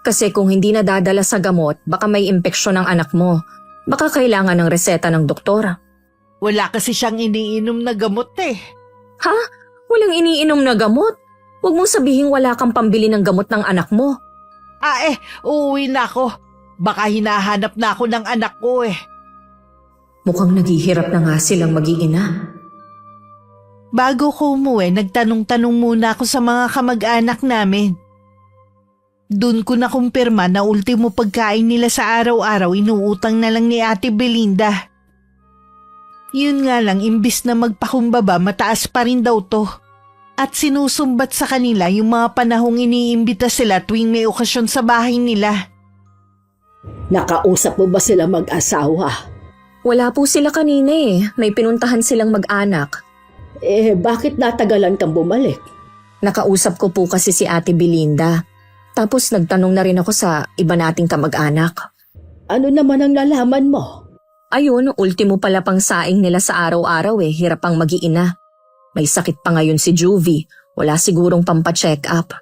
Kasi kung hindi na dadala sa gamot, baka may impeksyon ng anak mo. Baka kailangan ng reseta ng doktor. Wala kasi siyang iniinom na gamot Ha? Walang iniinom na gamot? Huwag mong sabihin wala kang pambili ng gamot ng anak mo. Uuwi na ako. Baka hinahanap na ako ng anak ko Mukhang naghihirap na nga silang mag-iina. Bago ko umuwi, nagtanong-tanong muna ako sa mga kamag-anak namin. Doon ko nakumpirma na ultimo pagkain nila sa araw-araw inuutang na lang ni Ate Belinda. Yun nga lang, imbis na magpakumbaba, mataas pa rin daw to. At sinusumbat sa kanila yung mga panahong iniimbita sila tuwing may okasyon sa bahay nila. Nakausap mo ba sila mag-asawa? Wala po sila kanina May pinuntahan silang mag-anak. Bakit natagalan kang bumalik? Nakausap ko po kasi si Ate Belinda. Tapos nagtanong na rin ako sa iba nating kamag-anak. Ano naman ang nalaman mo? Ayun, ultimo pala pang saing nila sa araw-araw hirap ang mag-iina. May sakit pa ngayon si Juvie. Wala sigurong pampacheck up.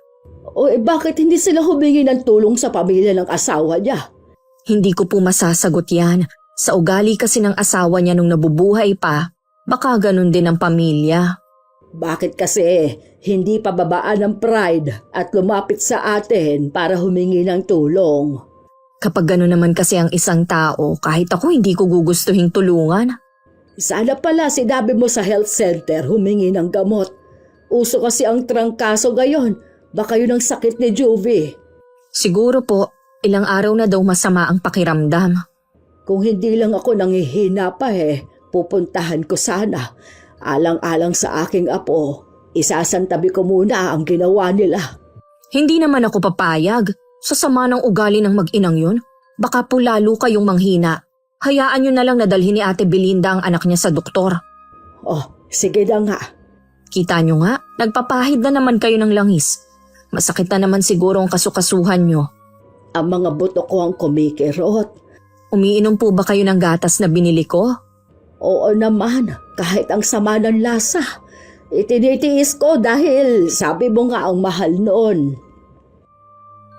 Bakit hindi sila humingi ng tulong sa pamilya ng asawa niya? Hindi ko po masasagot yan. Sa ugali kasi ng asawa niya nung nabubuhay pa, baka ganun din ang pamilya. Bakit kasi hindi pababaan ng pride at lumapit sa atin para humingi ng tulong? Kapag gano'n naman kasi ang isang tao, kahit ako hindi ko gugustuhin tulungan. Sana pala sinabi mo sa health center humingi ng gamot. Uso kasi ang trangkaso ngayon. Baka yun ang sakit ni Juvie. Siguro po, ilang araw na daw masama ang pakiramdam. Kung hindi lang ako nanghihina pa pupuntahan ko sana. Alang-alang sa aking apo, isasantabi ko muna ang ginawa nila. Hindi naman ako papayag. Sa sama ng ugali ng mag-inang yun, baka po lalo kayong manghina. Hayaan nyo na lang nadalhin ni Ate Belinda ang anak niya sa doktor. Sige na nga. Kita nyo nga, nagpapahid na naman kayo ng langis. Masakit na naman siguro ang kasukasuhan nyo. Ang mga buto ko ang kumikirot. Umiinom po ba kayo ng gatas na binili ko? Oo naman, kahit ang sama ng lasa. Itinitiis ko dahil sabi mo nga ang mahal noon.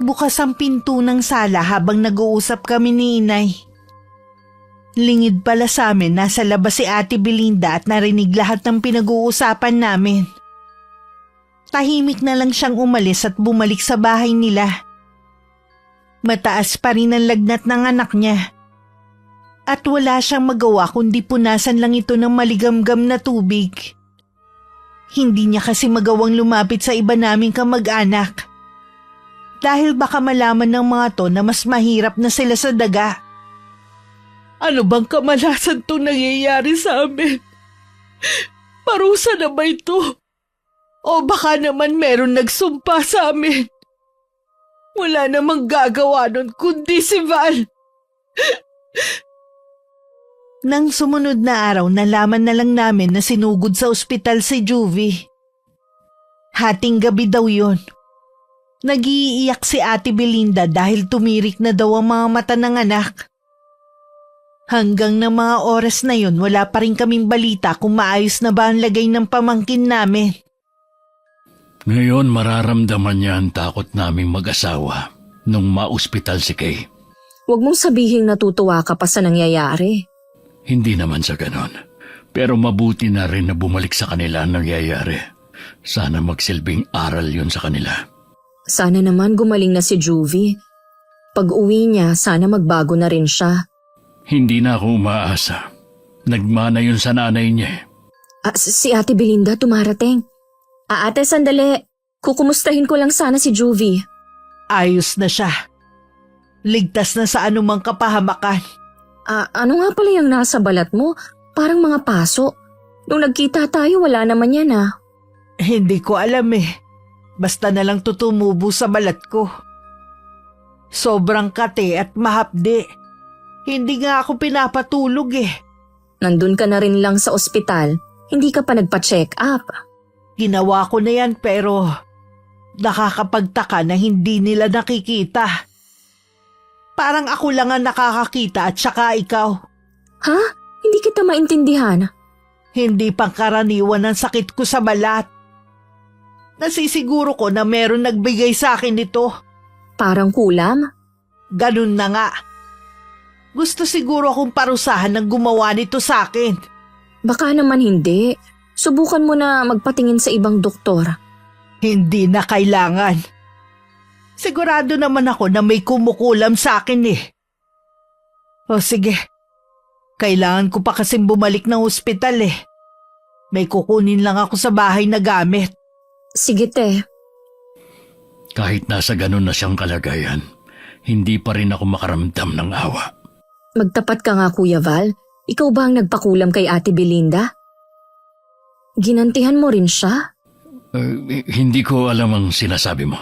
Bukas ang pinto ng sala habang nag-uusap kami ni Inay. Lingid pala sa amin, nasa labas si Ate Belinda at narinig lahat ng pinag-uusapan namin. Tahimik na lang siyang umalis at bumalik sa bahay nila. Mataas pa rin ang lagnat ng anak niya. At wala siyang magawa kundi punasan lang ito ng maligamgam na tubig. Hindi niya kasi magawang lumapit sa iba naming kamag-anak. Dahil baka malaman ng mga to na mas mahirap na sila sa daga. Ano bang kamalasan itong nangyayari sa amin? Parusa na ba ito? O baka naman meron nagsumpa sa amin? Wala namang gagawa nun kundi si Val. Nang sumunod na araw, nalaman na lang namin na sinugod sa ospital si Juvie. Hating gabi daw yon. Nag-iiyak si Ate Belinda dahil tumirik na daw ang mga mata ng anak. Hanggang na mga oras na yon, wala pa rin kaming balita kung maayos na ba ang lagay ng pamangkin namin. Ngayon mararamdaman niya ang takot naming mag-asawa nung ma-ospital si Kay. Huwag mong sabihing natutuwa ka pa sa nangyayari. Hindi naman sa ganon. Pero mabuti na rin na bumalik sa kanila ang nangyayari. Sana magsilbing aral yun sa kanila. Sana naman gumaling na si Juvie. Pag uwi niya, sana magbago na rin siya. Hindi na ako umaasa. Nagmana yun sa nanay niya. Si Ate Belinda tumarating. Ate, sandali. Kukumustahin ko lang sana si Juvie. Ayos na siya. Ligtas na sa anumang kapahamakan. Ano nga pala yung nasa balat mo? Parang mga paso. Nung nagkita tayo, wala naman yan Hindi ko alam Basta na lang tutumubo sa balat ko. Sobrang kate at mahapdi. Hindi nga ako pinapatulog Nandun ka na rin lang sa ospital. Hindi ka pa nagpa-check up. Ginawa ko na yan pero nakakapagtaka na hindi nila nakikita. Parang ako lang ang nakakakita at saka ikaw. Ha? Hindi kita maintindihan. Hindi pangkaraniwan ang sakit ko sa balat. Nasisiguro ko na meron nagbigay sa akin nito. Parang kulam? Ganun na nga. Gusto siguro akong parusahan ng gumawa nito sa akin. Baka naman hindi. Subukan mo na magpatingin sa ibang doktor. Hindi na kailangan. Sigurado naman ako na may kumukulam sa akin O sige, kailangan ko pa kasing bumalik ng ospital May kukunin lang ako sa bahay na gamit. Sige, te. Kahit nasa ganun na siyang kalagayan, hindi pa rin ako makaramdam ng awa. Magtapat ka nga, Kuya Val. Ikaw ba ang nagpakulam kay Ate Belinda? Ginantihan mo rin siya? Hindi ko alam ang sinasabi mo.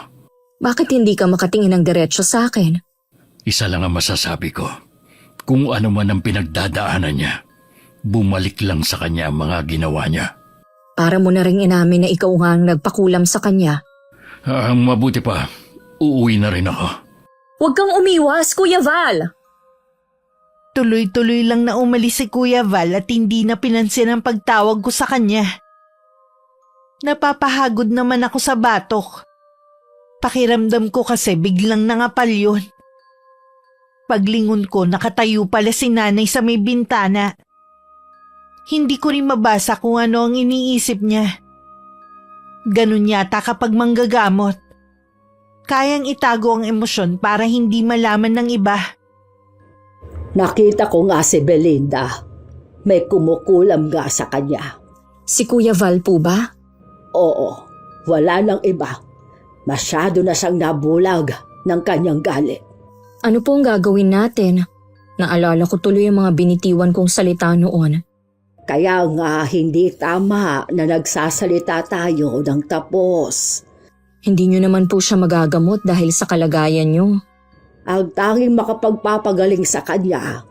Bakit hindi ka makatingin ng diretsyo sa akin? Isa lang ang masasabi ko. Kung ano man ang pinagdadaanan niya, bumalik lang sa kanya ang mga ginawa niya. Para mo na rin inamin na ikaw nga ang nagpakulam sa kanya. Ang mabuti pa, uuwi na rin ako. Huwag kang umiwas, Kuya Val! Tuloy-tuloy lang na umalis si Kuya Val at hindi na pinansin ang pagtawag ko sa kanya. Napapahagod naman ako sa batok. Pakiramdam ko kasi biglang nangapal yun. Paglingon ko, nakatayo pala si nanay sa may bintana. Hindi ko rin mabasa kung ano ang iniisip niya. Ganun yata kapag manggagamot. Kayang itago ang emosyon para hindi malaman ng iba. Nakita ko nga si Belinda. May kumukulam nga sa kanya. Si Kuya Val po ba? Oo, wala nang iba. Masyado na siyang nabulag ng kanyang galit. Ano po ang gagawin natin? Naalala ko tuloy ang mga binitiwan kong salita noon. Kaya nga hindi tama na nagsasalita tayo ng tapos. Hindi nyo naman po siya magagamot dahil sa kalagayan nyo. Ang tanging makapagpapagaling sa kanya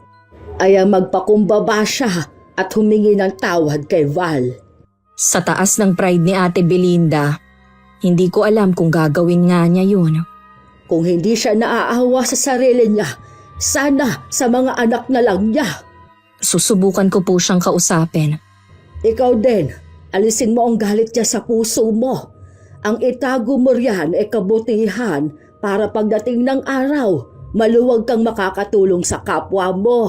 ay ang magpakumbaba siya at humingi ng tawad kay Val. Sa taas ng pride ni Ate Belinda, Hindi ko alam kung gagawin nga niya yun. Kung hindi siya naaawa sa sarili niya, sana sa mga anak na lang niya. Susubukan ko po siyang kausapin. Ikaw din, alisin mo ang galit niya sa puso mo. Ang itago mo riyan ay kabutihan para pagdating ng araw, maluwag kang makakatulong sa kapwa mo.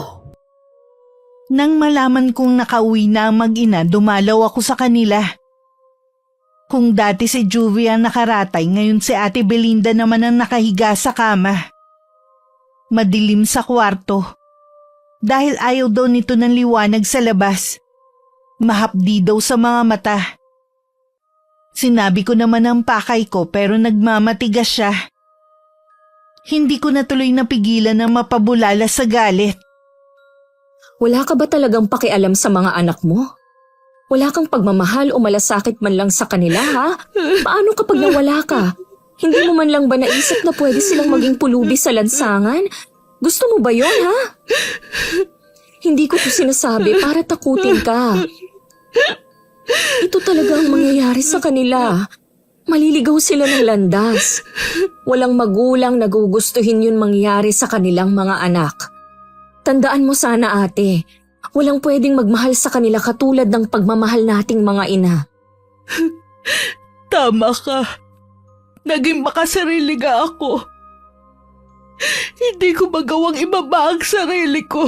Nang malaman kong nakauwi na ang mag-ina, dumalaw ako sa kanila. Kung dati si Juvie ang nakaratay, ngayon si Ate Belinda naman ang nakahiga sa kama. Madilim sa kwarto. Dahil ayaw daw nito ng liwanag sa labas. Mahapdi daw sa mga mata. Sinabi ko naman ang pakay ko pero nagmamatigas siya. Hindi ko na tuloy napigilan na mapabulala sa galit. Wala ka ba talagang pakialam sa mga anak mo? Wala kang pagmamahal o malasakit man lang sa kanila, ha? Paano kapag nawala ka? Hindi mo man lang ba naisip na pwede silang maging pulubi sa lansangan? Gusto mo ba yon, ha? Hindi ko to sinasabi para takutin ka. Ito talaga ang mangyayari sa kanila. Maliligaw sila ng landas. Walang magulang na gugustuhin yun mangyari sa kanilang mga anak. Tandaan mo sana, ate, walang pwedeng magmahal sa kanila katulad ng pagmamahal nating mga ina. Tama ka. Naging makasarili nga ako. Hindi ko magawang ibaba ang sarili ko.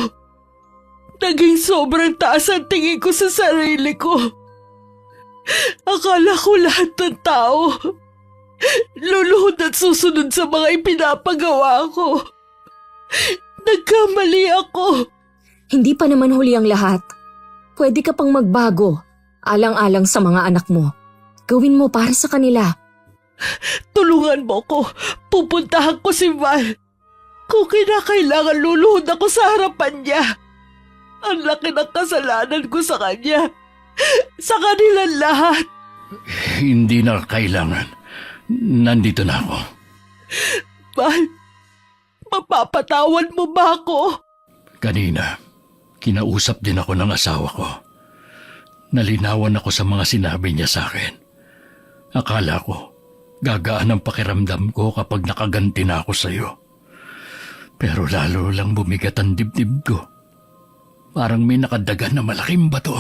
Naging sobrang taas ang tingin ko sa sarili ko. Akala ko lahat ng tao luluhod at susunod sa mga ipinapagawa ko. Nagkamali ako. Hindi pa naman huli ang lahat. Pwede ka pang magbago, alang-alang sa mga anak mo. Gawin mo para sa kanila. Tulungan mo ko. Pupuntahan ko si Val. Kung kinakailangan, luluhod ako sa harapan niya. Ang laki ng kasalanan ko sa kanya. Sa kanilang lahat. Hindi na kailangan. Nandito na ako. Val, mapapatawad mo ba ako? Kanina, kinausap din ako ng asawa ko. Nalinawan ako sa mga sinabi niya sa akin. Akala ko, gagaan ang pakiramdam ko kapag nakaganti na ako sa iyo. Pero lalo lang bumigat ang dibdib ko. Parang may nakadagan na malaking bato.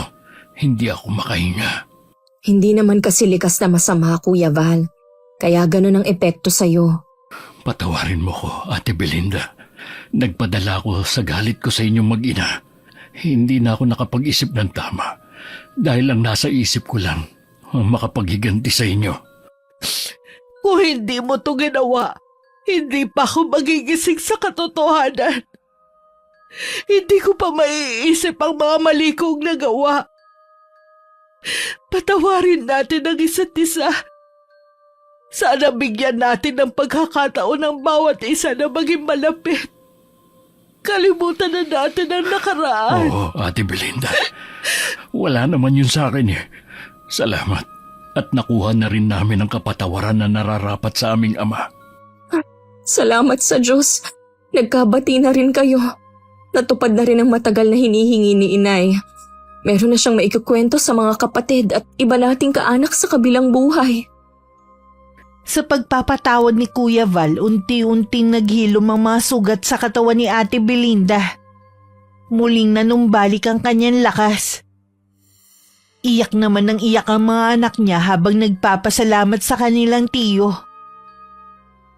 Hindi ako makahinga. Hindi naman kasi likas na masama, Kuya Val. Kaya ganun ang epekto sa'yo. Patawarin mo ko, Ate Belinda. Nagpadala ko sa galit ko sa inyong mag-ina. Hindi na ako nakapag-isip ng tama. Dahil ang nasa isip ko lang, ang makapaghiganti sa inyo. Kung hindi mo to ginawa, hindi pa ako magigising sa katotohanan. Hindi ko pa maiisip ang mga mali kong nagawa. Patawarin natin ang isa't isa. Sana bigyan natin ng pagkakataon ng bawat isa na maging malapit. Kalimutan na natin ang nakaraan. Oo, Ate Belinda. Wala naman yun sa akin eh. Salamat. At nakuha na rin namin ang kapatawaran na nararapat sa aming ama. Salamat sa Diyos. Nagkabati na rin kayo. Natupad na rin ang matagal na hinihingi ni Inay. Meron na siyang maikukwento sa mga kapatid at iba nating kaanak sa kabilang buhay. Sa pagpapatawad ni Kuya Val, unti-unting naghilom ang mga sugat sa katawan ni Ate Belinda. Muling nanumbalik ang kanyang lakas. Iyak naman ng iyak ang mga anak niya habang nagpapasalamat sa kanilang tiyo.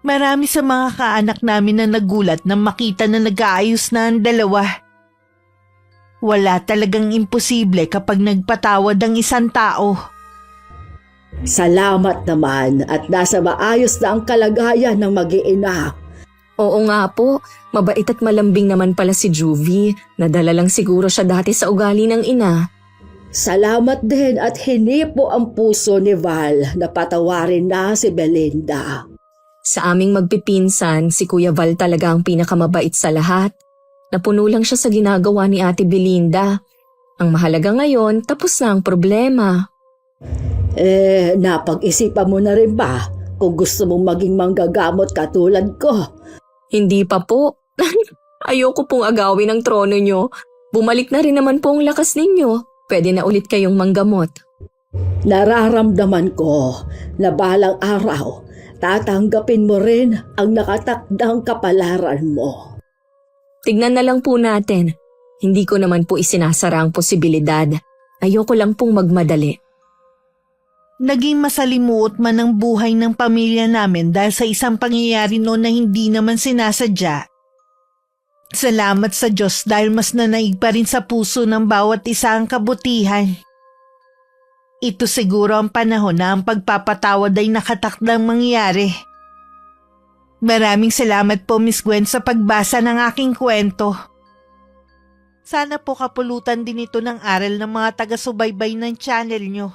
Marami sa mga kaanak namin na nagulat nang makita na nag-aayos na ang dalawa. Wala talagang imposible kapag nagpatawad ang isang tao. Salamat naman at nasa maayos na ang kalagayan ng mag-iina. Oo nga po, mabait at malambing naman pala si Juvie. Nadala lang siguro siya dati sa ugali ng ina. Salamat din at hinipo ang puso ni Val na patawarin na si Belinda. Sa aming magpipinsan, si Kuya Val talaga ang pinakamabait sa lahat. Napuno lang siya sa ginagawa ni Ate Belinda. Ang mahalaga ngayon, tapos na ang problema. Napag-isipan mo na rin ba kung gusto mong maging manggagamot katulad ko? Hindi pa po. Ayoko pong agawin ang trono nyo. Bumalik na rin naman po ang lakas ninyo. Pwede na ulit kayong manggamot. Nararamdaman ko na balang araw, tatanggapin mo rin ang nakatakdang kapalaran mo. Tignan na lang po natin. Hindi ko naman po isinasara ang posibilidad. Ayoko lang pong magmadali. Naging masalimuot man ang buhay ng pamilya namin dahil sa isang pangyayari noon na hindi naman sinasadya. Salamat sa Diyos dahil mas nanaig pa rin sa puso ng bawat isa ang kabutihan. Ito siguro ang panahon na ang pagpapatawad ay nakatakdang mangyari. Maraming salamat po Miss Gwen sa pagbasa ng aking kwento. Sana po kapulutan din ito ng aral ng mga taga-subaybay ng channel nyo.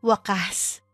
Wakas,